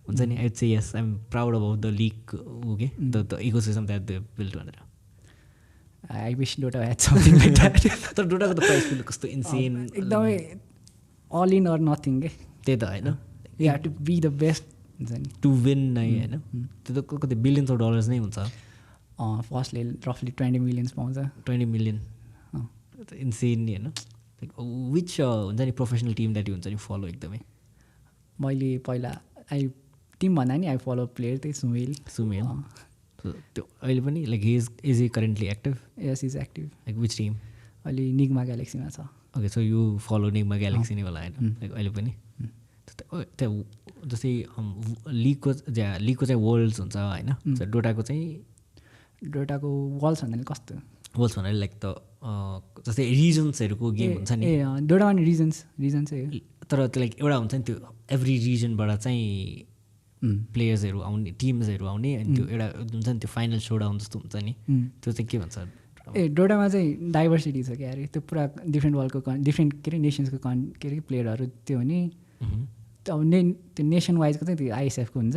S1: हुन्छ नि I would say yes I am proud about the league ऊ के the ecosystem that they build भनेर
S2: I wish Dota had something like that
S1: तर डोटाको त प्राइस पनि कस्तो इन्सेन
S2: एकदमै अल इन अर नथिङ के
S1: त्यही त होइन
S2: you have to be the best हुन्छ नि
S1: टु विन नै होइन त्यो त कति बिलियन्स अफ डलर्स नै हुन्छ
S2: फर्स्टले रफली 20 मिलियन्स पाउँछ
S1: 20 मिलियन इन्सेन नि होइन विच हुन्छ नि प्रोफेसनल टिम द्याट हुन्छ नि फलो एकदमै
S2: मैले पहिला टिम भन्दा नि आई फलो प्लेयर त्यही सुमेल
S1: त्यो अहिले पनि like is a currently active
S2: yes is active
S1: like which team
S2: अहिले निगमा ग्यालेक्सीमा छ
S1: ओके सो यु फलो निगमा ग्यालेक्सी नै होला होइन लाइक अहिले पनि त्यहाँ जस्तै लिगको चाहिँ वर्ल्ड्स हुन्छ होइन डोटाको चाहिँ
S2: डोटाको वर्ल्ड्स भन्दा नि कस्तो
S1: वर्ल्ड्स भनेर लाइक त जस्तै रिजन्सहरूको गेम हुन्छ नि
S2: डोटामा नि रिजन चाहिँ
S1: तर त्यो लाइक एउटा हुन्छ नि त्यो एभ्री रिजनबाट चाहिँ प्लेयर्सहरू आउने टिम्सहरू आउने अनि त्यो एउटा हुन्छ नि त्यो फाइनल सोडाउन जस्तो हुन्छ नि त्यो चाहिँ के भन्छ
S2: डोटामा चाहिँ डाइभर्सिटी छ क्या अरे त्यो पुरा डिफ्रेन्ट वर्ल्डको डिफ्रेन्ट के अरे नेसन्सको के अरे प्लेयरहरू त्यो हुने त्यो त्यो नेसन वाइजको चाहिँ त्यो आइएसएफको हुन्छ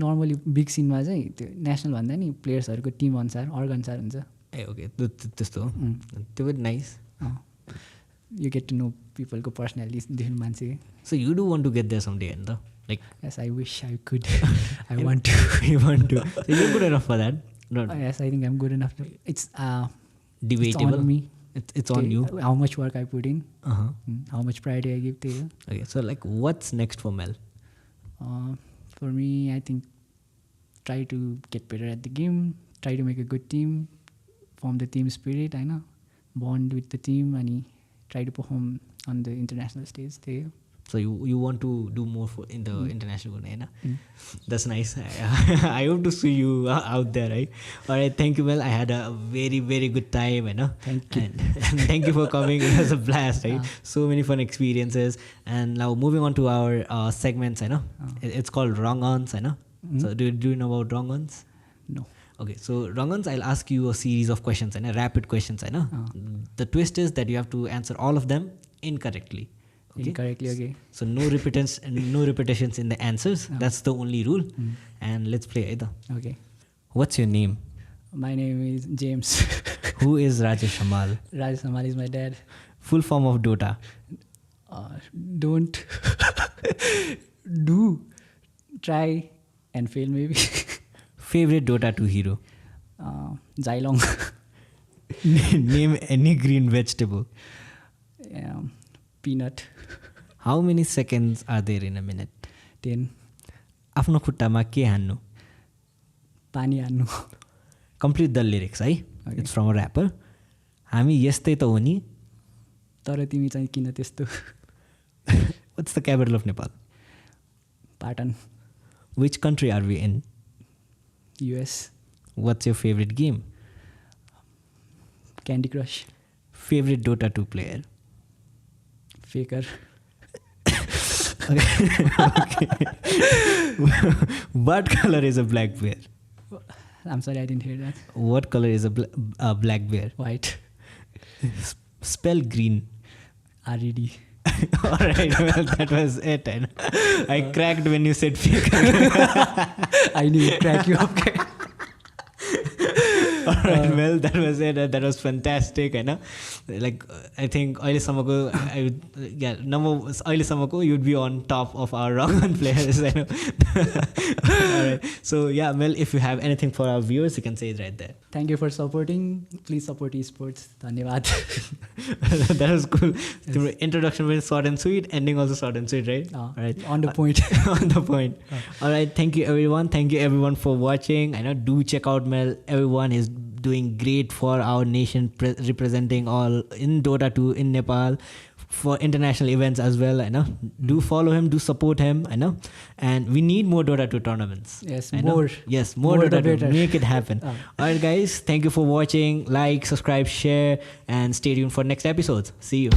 S2: नर्मली बिग सिनमा चाहिँ त्यो नेसनल भन्दा नि प्लेयर्सहरूको टिम अनुसार अनुसार हुन्छ
S1: ए ओके त्यस्तो हो त्यो पनि nice
S2: you get to know पिपलको पर्सनालिटी डिफ्रेन्ट मान्छे
S1: so you do want to get there some day हैन त like
S2: yes I wish I could I want to
S1: you want to so you good enough for that
S2: yes I think I'm good enough it's
S1: debatable
S2: it's on me
S1: it's on you
S2: how much work I put in how much priority I give to you
S1: okay so like what's next for Mel
S2: for me I think try to get better at the game try to make a good team form the team spirit I know bond with the team and try to perform on the international stage there
S1: so you want to do more for in the international one that's nice I hope to see you out there right all right thank you Mel I had a very very good time
S2: thank you
S1: and thank you for coming it was a blast right so many fun experiences and now moving on to our segments it's called wrong ons so do you know about wrong ons
S2: no
S1: okay so wrong ons I'll ask you a series of questions rapid questions the twist is that you have to answer all of them incorrectly
S2: incorrectly okay
S1: so no repetitions in the answers that's the only rule and let's play either
S2: okay
S1: what's your name
S2: my name is James
S1: who is Rajesh Hamal
S2: is my dad
S1: full form of Dota
S2: don't do try and fail maybe
S1: favorite Dota 2 hero
S2: Zylong
S1: name any green vegetable
S2: peanut
S1: how many seconds are there in a minute
S2: 10
S1: आफ्नो खुट्टामा के हान्नु
S2: पानी हान्नु
S1: complete the lyrics है it's from a rapper हामी यस्तै त हो नि
S2: तर तिमी चाहिँ किन त्यस्तो
S1: what's the capital of Nepal
S2: Patan
S1: which country are we in
S2: US
S1: what's your favorite game
S2: Candy Crush
S1: favorite Dota 2 player
S2: faker
S1: okay. What color is a black bear
S2: I'm sorry I didn't hear that
S1: what color is a black bear
S2: white
S1: spell green
S2: RED
S1: alright well that was it I cracked when you said faker
S2: I knew to crack you up
S1: alright well that was it that was fantastic like I think अहिलेसम्मको अहिलेसम्मको you'd be on top of our wrong on players alright so yeah Mel if you have anything for our viewers you can say it right there
S2: thank you for supporting please support esports धन्यवाद
S1: that was cool the introduction was short and sweet ending also short and sweet right alright
S2: on the point
S1: on the point alright thank you everyone for watching do check out Mel everyone is doing great for our nation representing all in Dota 2 in Nepal for international events as well do follow him do support him and we need more Dota 2 tournaments more Dota 2 make it happen alright guys thank you for watching like subscribe share and stay tuned for next episodes see you